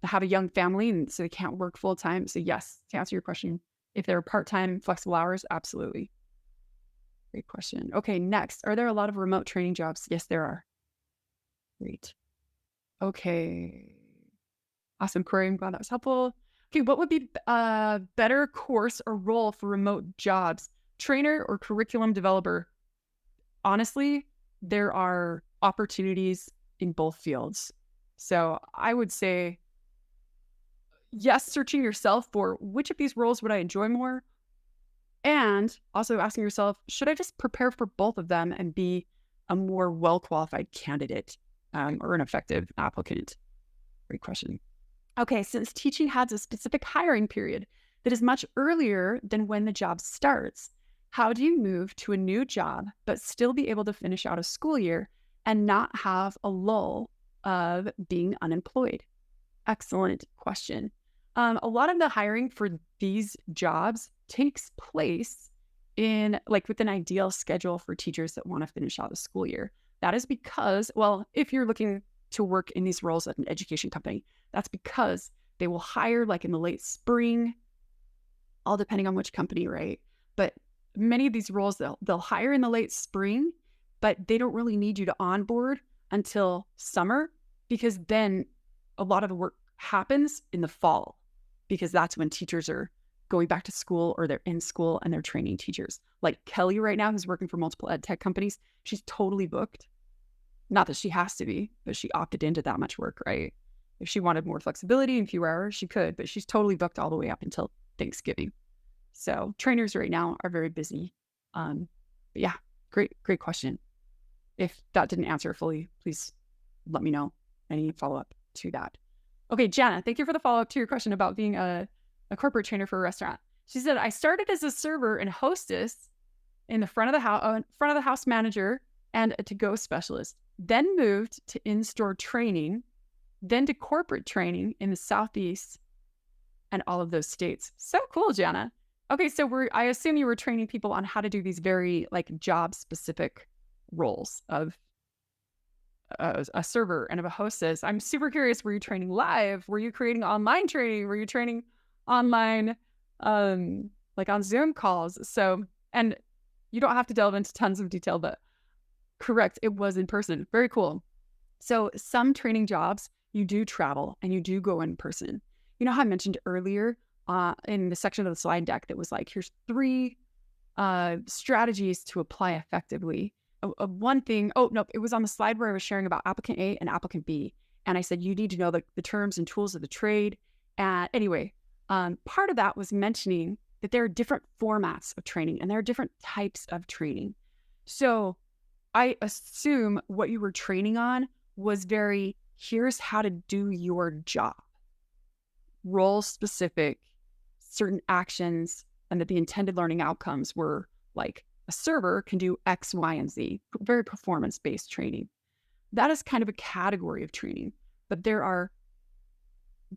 have a young family and so they can't work full-time. So yes, to answer your question, if they're part-time, flexible hours, absolutely. Great question. Okay, next. Are there a lot of remote training jobs? Yes, there are. Great. Okay. Awesome query. I'm glad that was helpful. Okay, what would be a better course or role for remote jobs? Trainer or curriculum developer? Honestly, there are opportunities in both fields. So I would say, yes, searching yourself for which of these roles would I enjoy more? And also asking yourself, should I just prepare for both of them and be a more well-qualified candidate or an effective applicant? Great question. Okay, since teaching has a specific hiring period that is much earlier than when the job starts, how do you move to a new job but still be able to finish out a school year and not have a lull of being unemployed? Excellent question. A lot of the hiring for these jobs takes place in with an ideal schedule for teachers that want to finish out the school year. That is because, well, if you're looking to work in these roles at an education company, that's because they will hire in the late spring, all depending on which company, right? But many of these roles, they'll hire in the late spring, but they don't really need you to onboard until summer, because then a lot of the work happens in the fall, because that's when teachers are going back to school or they're in school and they're training teachers. Like Kelly right now, who's working for multiple ed tech companies, she's totally booked. Not that she has to be, but she opted into that much work, right? If she wanted more flexibility and fewer hours, she could, but she's totally booked all the way up until Thanksgiving. So trainers right now are very busy. But yeah, great question. If that didn't answer fully, please let me know any follow-up to that. Okay, Jana, thank you for the follow-up to your question about being a corporate trainer for a restaurant. She said, I started as a server and hostess in the front of the house manager and a to-go specialist, then moved to in-store training, then to corporate training in the Southeast and all of those states. So cool, Jana. Okay, so I assume you were training people on how to do these very job-specific roles of a server and of a hostess. I'm super curious, were you training live? Were you creating online training? Were you training online, on Zoom calls? So, and you don't have to delve into tons of detail, but correct, it was in person. Very cool. So some training jobs, you do travel and you do go in person. You know how I mentioned earlier in the section of the slide deck that was here's 3 strategies to apply effectively. One thing, it was on the slide where I was sharing about applicant A and applicant B. And I said, you need to know the terms and tools of the trade. And anyway, part of that was mentioning that there are different formats of training and there are different types of training. So I assume what you were training on was here's how to do your job, role specific, certain actions, and that the intended learning outcomes were a server can do X, Y, and Z, very performance-based training. That is kind of a category of training, but there are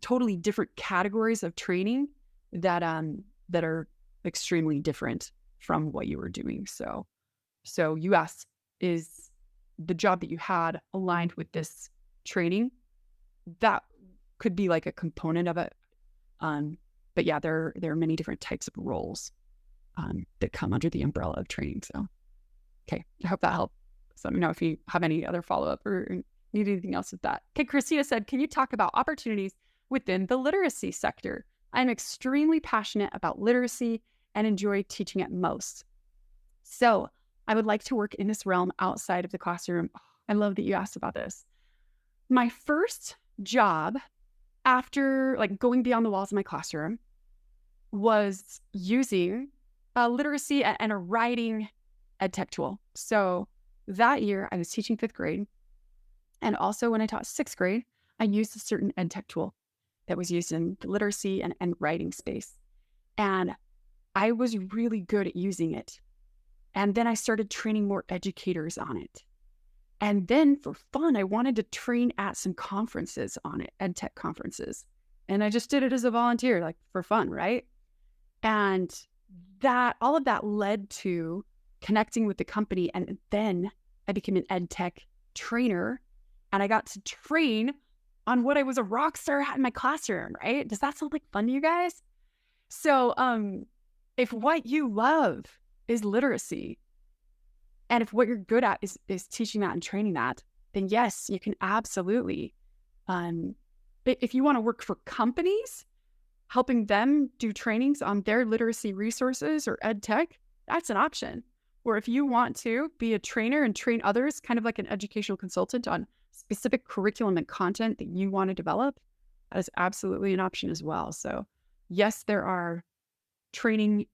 totally different categories of training that are extremely different from what you were doing. So you asked, is the job that you had aligned with this training? That could be a component of it. But yeah, there are many different types of roles that come under the umbrella of training. So, okay, I hope that helped. So let me know if you have any other follow-up or need anything else with that. Okay, Christina said, can you talk about opportunities within the literacy sector? I'm extremely passionate about literacy and enjoy teaching it most. So I would like to work in this realm outside of the classroom. I love that you asked about this. My first job after going beyond the walls of my classroom was using a literacy and a writing ed tech tool. So that year I was teaching 5th grade. And also when I taught 6th grade, I used a certain ed tech tool that was used in the literacy and writing space. And I was really good at using it. And then I started training more educators on it. And then for fun, I wanted to train at some conferences on it, ed tech conferences. And I just did it as a volunteer, for fun, right? And all of that led to connecting with the company. And then I became an ed tech trainer, and I got to train on what I was a rock star at in my classroom, right? Does that sound like fun to you guys? So if what you love is literacy, and if what you're good at is teaching that and training that, then yes, you can absolutely. If you want to work for companies, helping them do trainings on their literacy resources or ed tech, that's an option. Or if you want to be a trainer and train others, kind of like an educational consultant on specific curriculum and content that you want to develop, that is absolutely an option as well. So yes, there are training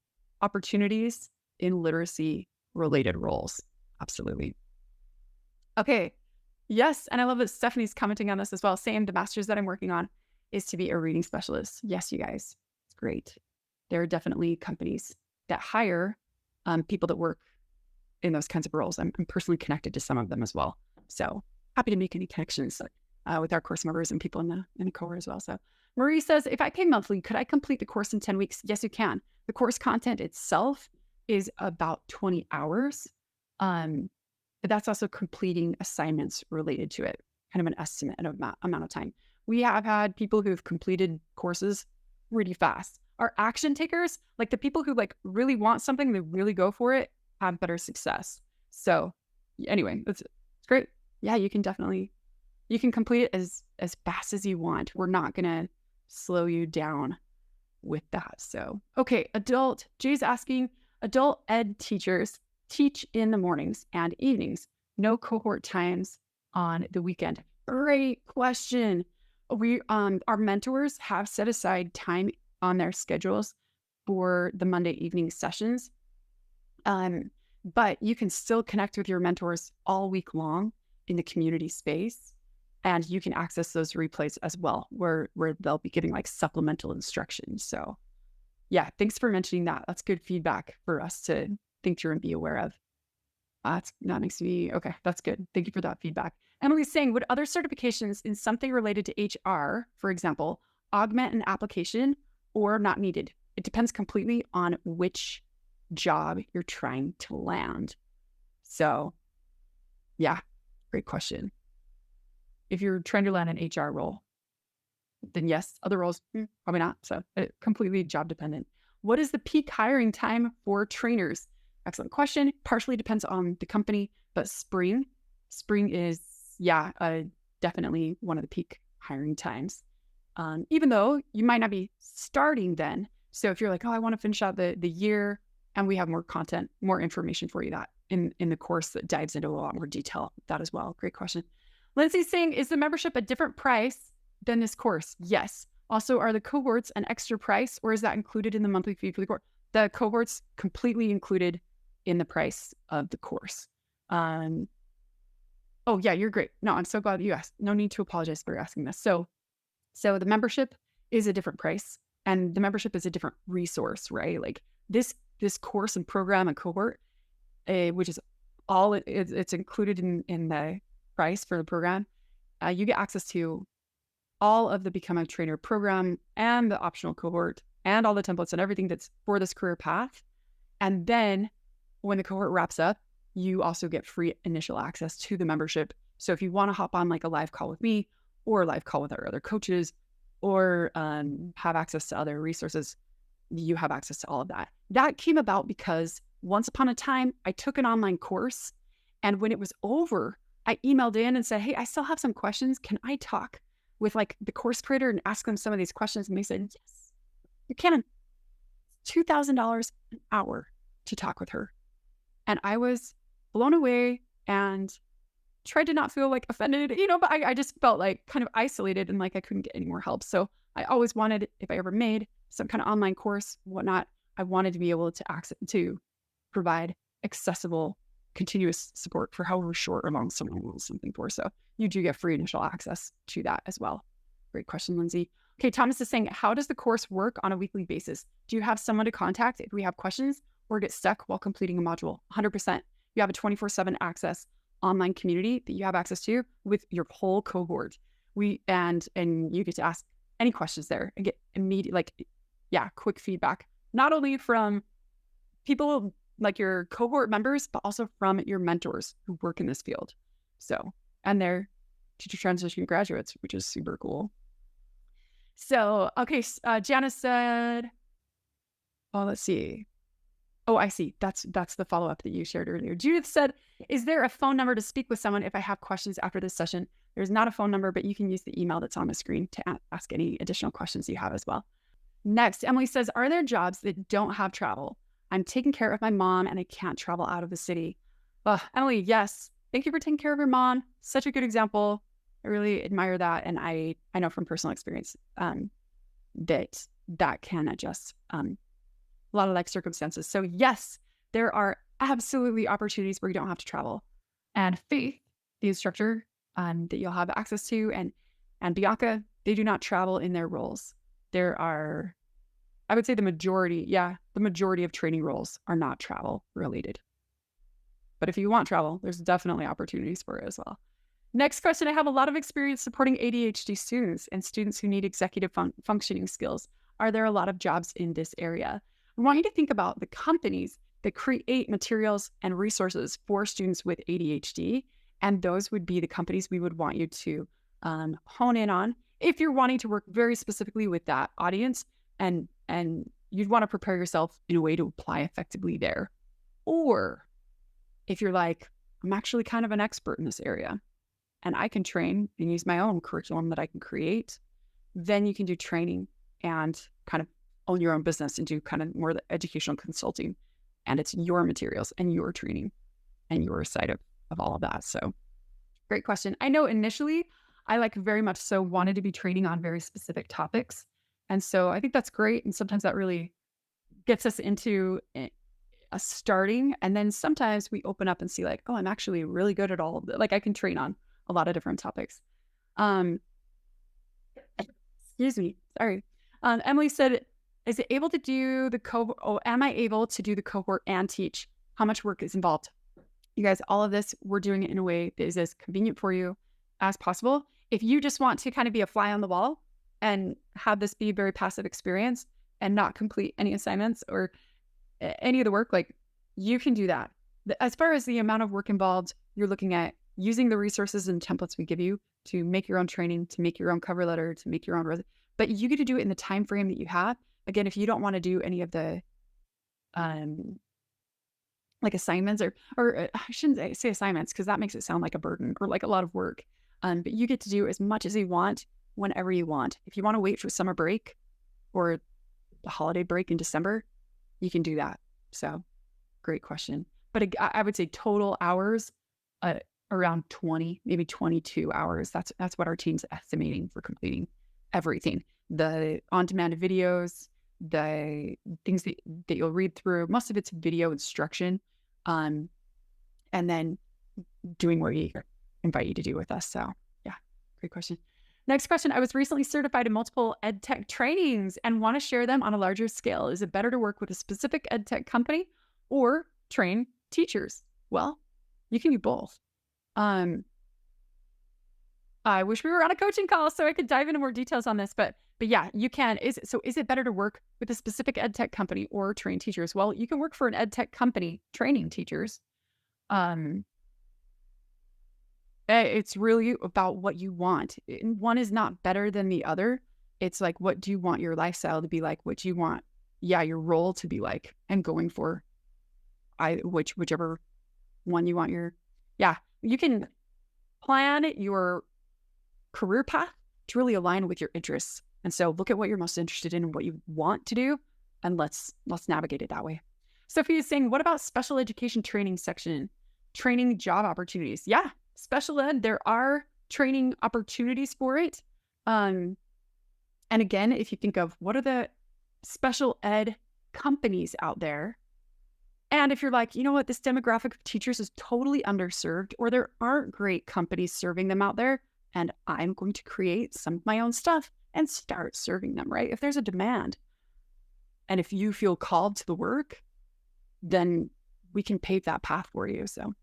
opportunities in literacy related roles. Absolutely. Okay. Yes. And I love that Stephanie's commenting on this as well, saying the master's that I'm working on is to be a reading specialist. Yes, you guys. It's great. There are definitely companies that hire people that work in those kinds of roles. I'm personally connected to some of them as well. So happy to make any connections with our course members and people in the cohort as well. So Marie says, if I pay monthly, could I complete the course in 10 weeks? Yes, you can. The course content itself is about 20 hours. But that's also completing assignments related to it, kind of an estimate of amount of time. We have had people who've completed courses really fast. Our action takers, like the people who like really want something, they really go for it, have better success. So anyway, it's great. Yeah, you can complete it as fast as you want. We're not going to slow you down with that. So, okay, Jay's asking, adult ed teachers teach in the mornings and evenings, no cohort times on the weekend. Great question. Our mentors have set aside time on their schedules for the Monday evening sessions. But you can still connect with your mentors all week long in the community space. And you can access those replays as well, where they'll be giving like supplemental instructions. So yeah, thanks for mentioning that. That's good feedback for us to think through and be aware of. That makes me, okay, that's good. Thank you for that feedback. Emily's saying, would other certifications in something related to HR, for example, augment an application or not needed? It depends completely on which job you're trying to land. So yeah, great question. If you're trying to land an HR role, then yes, other roles, probably not. So completely job dependent. What is the peak hiring time for trainers? Excellent question. Partially depends on the company, but spring is, definitely one of the peak hiring times. Even though you might not be starting then. So if you're like, oh, I want to finish out the year, and we have more content, more information for you that in the course that dives into a lot more detail, that as well. Great question. Lindsay's saying, is the membership a different price than this course? Yes. Also, are the cohorts an extra price, or is that included in the monthly fee for the course? The cohorts completely included in the price of the course. Oh yeah, you're great. No, I'm so glad that you asked. No need to apologize for asking this. So the membership is a different price, and the membership is a different resource, right? Like this course and program and cohort, which is all it's included in the price for the program. You get access to all of the Become a Trainer program and the optional cohort and all the templates and everything that's for this career path. And then when the cohort wraps up, you also get free initial access to the membership. So if you want to hop on like a live call with me or a live call with our other coaches, or have access to other resources, you have access to all of that. That came about because once upon a time, I took an online course, and when it was over, I emailed in and said, hey, I still have some questions. Can I talk with like the course creator and ask them some of these questions? And they said, yes, you can. $2,000 an hour to talk with her. And I was blown away and tried to not feel like offended, but I just felt like kind of isolated and like I couldn't get any more help. So I always wanted, if I ever made some kind of online course, whatnot, I wanted to be able to provide accessible, continuous support for however short or long someone wants something for. So you do get free initial access to that as well. Great question, Lindsay. Okay, Thomas is saying, how does the course work on a weekly basis? Do you have someone to contact if we have questions or get stuck while completing a module? 100%. You have a 24/7 access online community that you have access to with your whole cohort. And you get to ask any questions there and get immediate, quick feedback, not only from people like your cohort members, but also from your mentors who work in this field. So, and they're teacher transition graduates, which is super cool. So, okay, Janice said, oh, let's see. Oh, I see. That's the follow-up that you shared earlier. Judith said, is there a phone number to speak with someone if I have questions after this session? There's not a phone number, but you can use the email that's on the screen to ask any additional questions you have as well. Next, Emily says, are there jobs that don't have travel? I'm taking care of my mom and I can't travel out of the city. Emily, yes. Thank you for taking care of your mom. Such a good example. I really admire that. And I know from personal experience that can adjust a lot of life circumstances. So yes, there are absolutely opportunities where you don't have to travel. And Faith, the instructor that you'll have access to, and Bianca, they do not travel in their roles. There are, I would say the majority of training roles are not travel related. But if you want travel, there's definitely opportunities for it as well. Next question, I have a lot of experience supporting ADHD students and students who need executive functioning skills. Are there a lot of jobs in this area? I want you to think about the companies that create materials and resources for students with ADHD. And those would be the companies we would want you to hone in on if you're wanting to work very specifically with that audience and you'd want to prepare yourself in a way to apply effectively there. Or if you're like, I'm actually kind of an expert in this area and I can train and use my own curriculum that I can create, then you can do training and kind of own your own business and do kind of more the educational consulting. And it's your materials and your training and your side of all of that. So great question. I know initially I very much so wanted to be training on very specific topics. And so I think that's great. And sometimes that really gets us into a starting. And then sometimes we open up and see oh, I'm actually really good at all of it. I can train on a lot of different topics. Excuse me. Sorry. Emily said, is it able to do the cohort? Oh, am I able to do the cohort and teach? How much work is involved? You guys, all of this, we're doing it in a way that is as convenient for you as possible. If you just want to kind of be a fly on the wall and have this be a very passive experience and not complete any assignments or any of the work, you can do that. As far as the amount of work involved, you're looking at using the resources and templates we give you to make your own training, to make your own cover letter, to make your own, but you get to do it in the time frame that you have. Again, if you don't want to do any of the assignments or I shouldn't say assignments because that makes it sound like a burden or a lot of work. But you get to do as much as you want whenever you want. If you want to wait for summer break or the holiday break in December, you can do that. So great question. But I would say total hours, around 20, maybe 22 hours. That's what our team's estimating for completing everything. The on-demand videos, the things that you'll read through, most of it's video instruction, and then doing what we invite you to do with us. So yeah, great question. Next question. I was recently certified in multiple ed tech trainings and want to share them on a larger scale. Is it better to work with a specific ed tech company or train teachers? Well, you can do both. I wish we were on a coaching call so I could dive into more details on this, but yeah, you can. Is it better to work with a specific ed tech company or train teachers? Well, you can work for an ed tech company training teachers. It's really about what you want. One is not better than the other. It's what do you want your lifestyle to be like? What do you want, your role to be like? And going for whichever one you want you can plan your career path to really align with your interests. And so look at what you're most interested in and what you want to do, and let's navigate it that way. Sophie is saying, what about special education training section? Training job opportunities. Yeah, special ed, there are training opportunities for it. And again, if you think of what are the special ed companies out there, and if you're you know what, this demographic of teachers is totally underserved, or there aren't great companies serving them out there, and I'm going to create some of my own stuff and start serving them, right? If there's a demand, and if you feel called to the work, then we can pave that path for you. So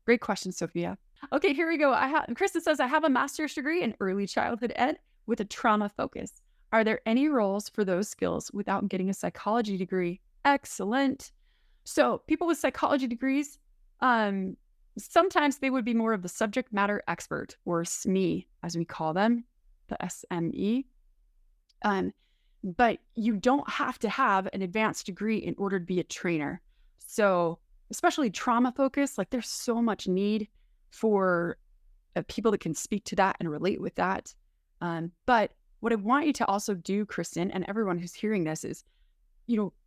great question, Sophia. Okay, here we go. Krista says, I have a master's degree in early childhood ed with a trauma focus. Are there any roles for those skills without getting a psychology degree? Excellent. So people with psychology degrees, sometimes they would be more of the subject matter expert, or SME, as we call them, the SME. But you don't have to have an advanced degree in order to be a trainer. So especially trauma focused, like there's so much need for people that can speak to that and relate with that. But what I want you to also do, Kristen, and everyone who's hearing this is,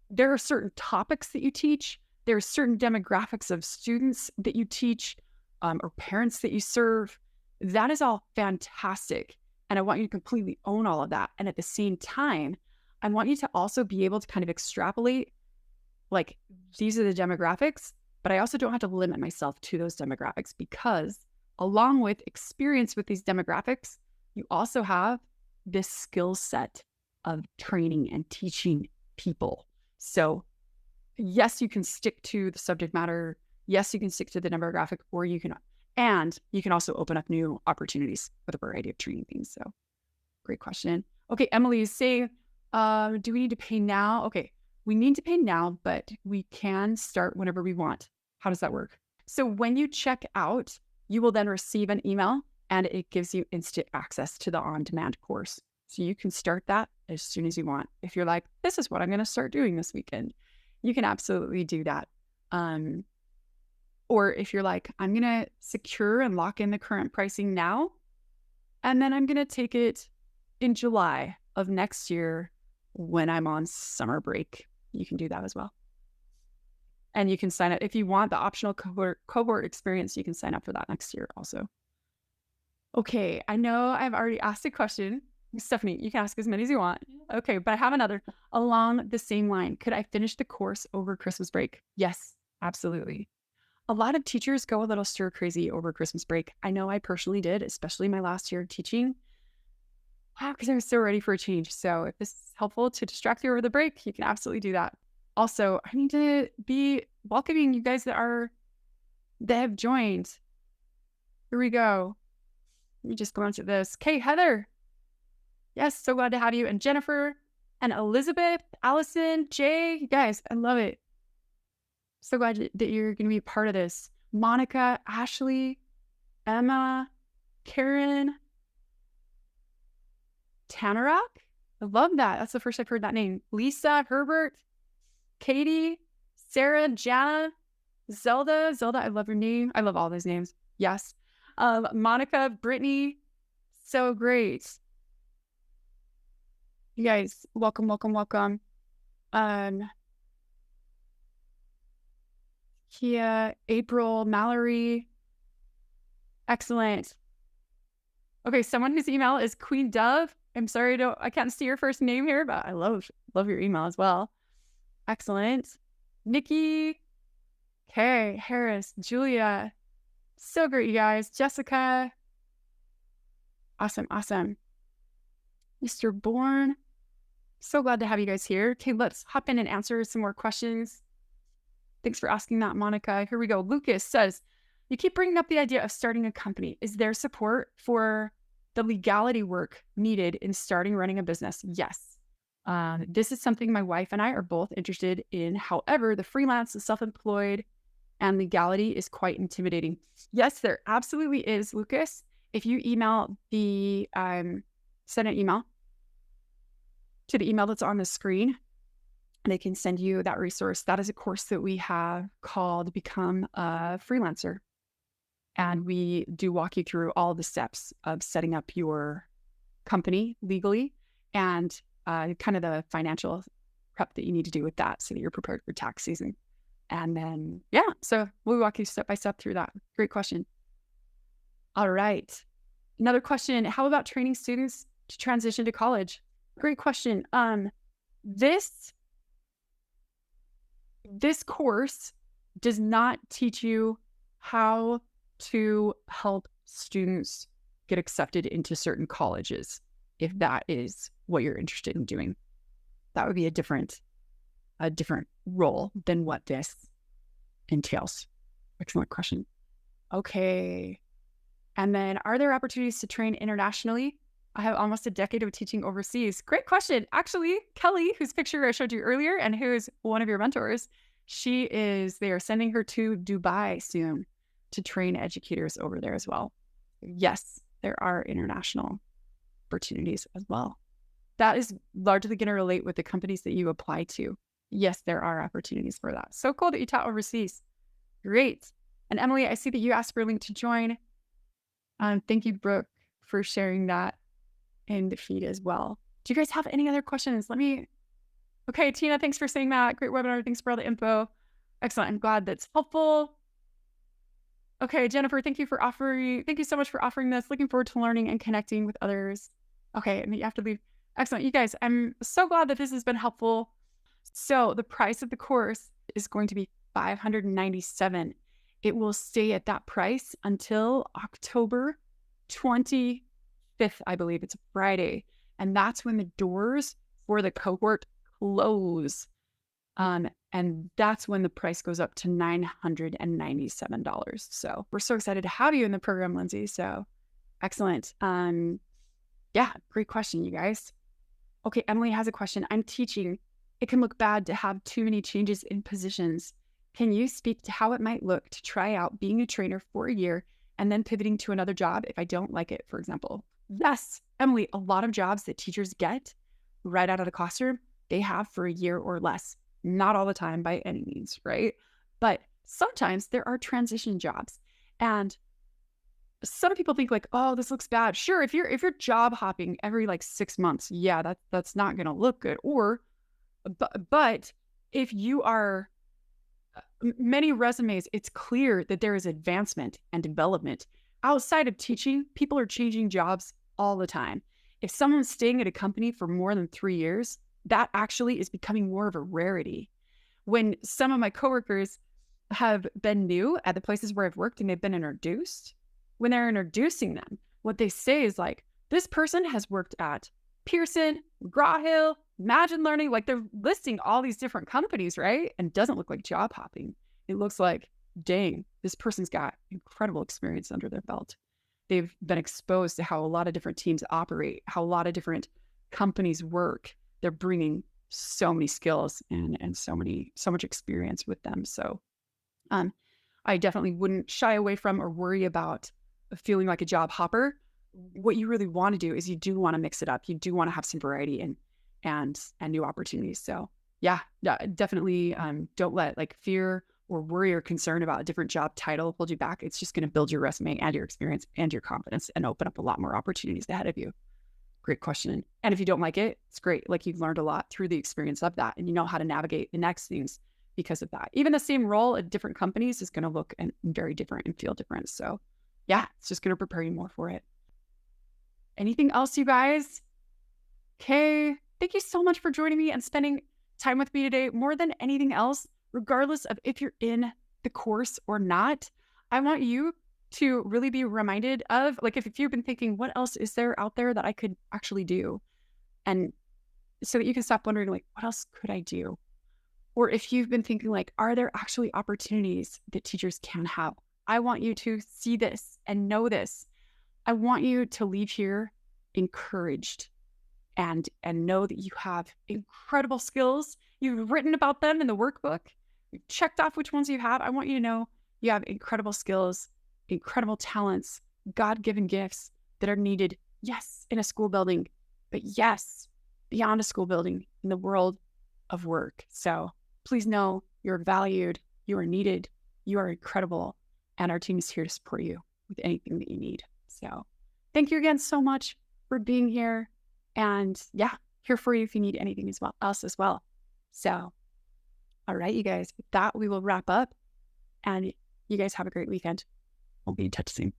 there are certain topics that you teach. There are certain demographics of students that you teach, or parents that you serve. That is all fantastic. And I want you to completely own all of that. And at the same time, I want you to also be able to kind of extrapolate, like, these are the demographics, but I also don't have to limit myself to those demographics, because along with experience with these demographics, you also have this skill set of training and teaching people. So yes, you can stick to the subject matter. Yes, you can stick to the demographic, or you can also open up new opportunities with a variety of training things. So great question. Okay, Emily, say, do we need to pay now? Okay, we need to pay now, but we can start whenever we want. How does that work? So when you check out, you will then receive an email, and it gives you instant access to the on-demand course. So you can start that as soon as you want. If you're like, this is what I'm going to start doing this weekend, you can absolutely do that. Or if you're like, I'm going to secure and lock in the current pricing now, and then I'm going to take it in July of next year when I'm on summer break, you can do that as well. And you can sign up if you want the optional cohort experience. You can sign up for that next year also. Okay, I know I've already asked a question. Stephanie, you can ask as many as you want. Okay, but I have another along the same line. Could I finish the course over Christmas break? Yes, absolutely. A lot of teachers go a little stir crazy over Christmas break. I know I personally did, especially my last year of teaching, because I was so ready for a change. So if this is helpful to distract you over the break, you can absolutely do that. Also, I need to be welcoming you guys that have joined. Here we go. Let me just go on to this. Okay, Heather. Yes, so glad to have you. And Jennifer and Elizabeth, Allison, Jay, you guys, I love it. So glad that you're going to be part of this. Monica, Ashley, Emma, Karen, Tanarak. I love that. That's the first I've heard that name. Lisa, Herbert, Katie, Sarah, Jana, Zelda, I love your name. I love all those names. Yes. Monica, Brittany, so great. You guys, welcome. Kia, April, Mallory, excellent. Okay, someone whose email is Queen Dove. I'm sorry, I can't see your first name here, but I love your email as well. Excellent. Nikki, Kay, Harris, Julia. So great, you guys. Jessica. Awesome. Mr. Bourne. So glad to have you guys here. Okay, let's hop in and answer some more questions. Thanks for asking that, Monica. Here we go. Lucas says, you keep bringing up the idea of starting a company. Is there support for the legality work needed in starting running a business? Yes. This is something my wife and I are both interested in. However, the freelance, the self-employed, and legality is quite intimidating. Yes, there absolutely is, Lucas. If you email send an email to the email that's on the screen, they can send you that resource. That is a course that we have called Become a Freelancer. And we do walk you through all the steps of setting up your company legally and kind of the financial prep that you need to do with that so that you're prepared for tax season. And then, so we'll walk you step by step through that. Great question. All right. Another question, how about training students to transition to college? Great question. This course does not teach you how to help students get accepted into certain colleges, if that is what you're interested in doing. That would be a different role than what this entails. Excellent question. Okay. And then, are there opportunities to train internationally? I have almost a decade of teaching overseas. Great question. Actually, Kelly, whose picture I showed you earlier and who is one of your mentors, They are sending her to Dubai soon to train educators over there as well. Yes, there are international opportunities as well. That is largely going to relate with the companies that you apply to. Yes, there are opportunities for that. So cool that you taught overseas. Great. And Emily, I see that you asked for a link to join. Thank you, Brooke, for sharing that in the feed as well. Do you guys have any other questions? Okay, Tina, thanks for saying that. Great webinar. Thanks for all the info. Excellent. I'm glad that's helpful. Okay, Jennifer, thank you so much for offering this. Looking forward to learning and connecting with others. Okay, and you have to leave. Excellent. You guys, I'm so glad that this has been helpful. So the price of the course is going to be $597. It will stay at that price until October 25th, I believe. It's a Friday. And that's when the doors for the cohort close. And that's when the price goes up to $997. So we're so excited to have you in the program, Lindsay. So excellent. Yeah, great question, you guys. Okay, Emily has a question. I'm teaching. It can look bad to have too many changes in positions. Can you speak to how it might look to try out being a trainer for a year and then pivoting to another job if I don't like it, for example? Yes, Emily, a lot of jobs that teachers get right out of the classroom, they have for a year or less. Not all the time by any means, right? But sometimes there are transition jobs. And some people think like, oh, this looks bad. Sure, if you're job hopping every like 6 months, yeah, that's not going to look good. But if you are many resumes, it's clear that there is advancement and development. Outside of teaching, people are changing jobs all the time. If someone's staying at a company for more than 3 years, that actually is becoming more of a rarity. When some of my coworkers have been new at the places where I've worked and they've been introduced, when they're introducing them, what they say is like, this person has worked at Pearson, McGraw-Hill, Imagine Learning, like they're listing all these different companies, right? And it doesn't look like job hopping. It looks like, dang, this person's got incredible experience under their belt. They've been exposed to how a lot of different teams operate, how a lot of different companies work. They're bringing so many skills and so much experience with them. So I definitely wouldn't shy away from or worry about feeling like a job hopper. What you really want to do is you do want to mix it up. You do want to have some variety and new opportunities. So yeah, definitely don't let like fear or worry or concern about a different job title hold you back. It's just going to build your resume and your experience and your confidence and open up a lot more opportunities ahead of you. Great question. And if you don't like it, it's great. Like you've learned a lot through the experience of that and you know how to navigate the next things because of that. Even the same role at different companies is going to look very different and feel different. So yeah, it's just going to prepare you more for it. Anything else, you guys? Okay. Thank you so much for joining me and spending time with me today. More than anything else, regardless of if you're in the course or not, I want you to really be reminded of, like, if you've been thinking, what else is there out there that I could actually do? And so that you can stop wondering, like, what else could I do? Or if you've been thinking, like, are there actually opportunities that teachers can have? I want you to see this and know this. I want you to leave here encouraged and know that you have incredible skills. You've written about them in the workbook. You've checked off which ones you have. I want you to know you have incredible skills, incredible talents, God-given gifts that are needed, yes, in a school building, but yes, beyond a school building, in the world of work. So please know you're valued, you are needed, you are incredible, and our team is here to support you with anything that you need. So thank you again so much for being here. And yeah, here for you if you need anything else as well. So, all right, you guys, with that, we will wrap up and you guys have a great weekend. We'll be in touch soon.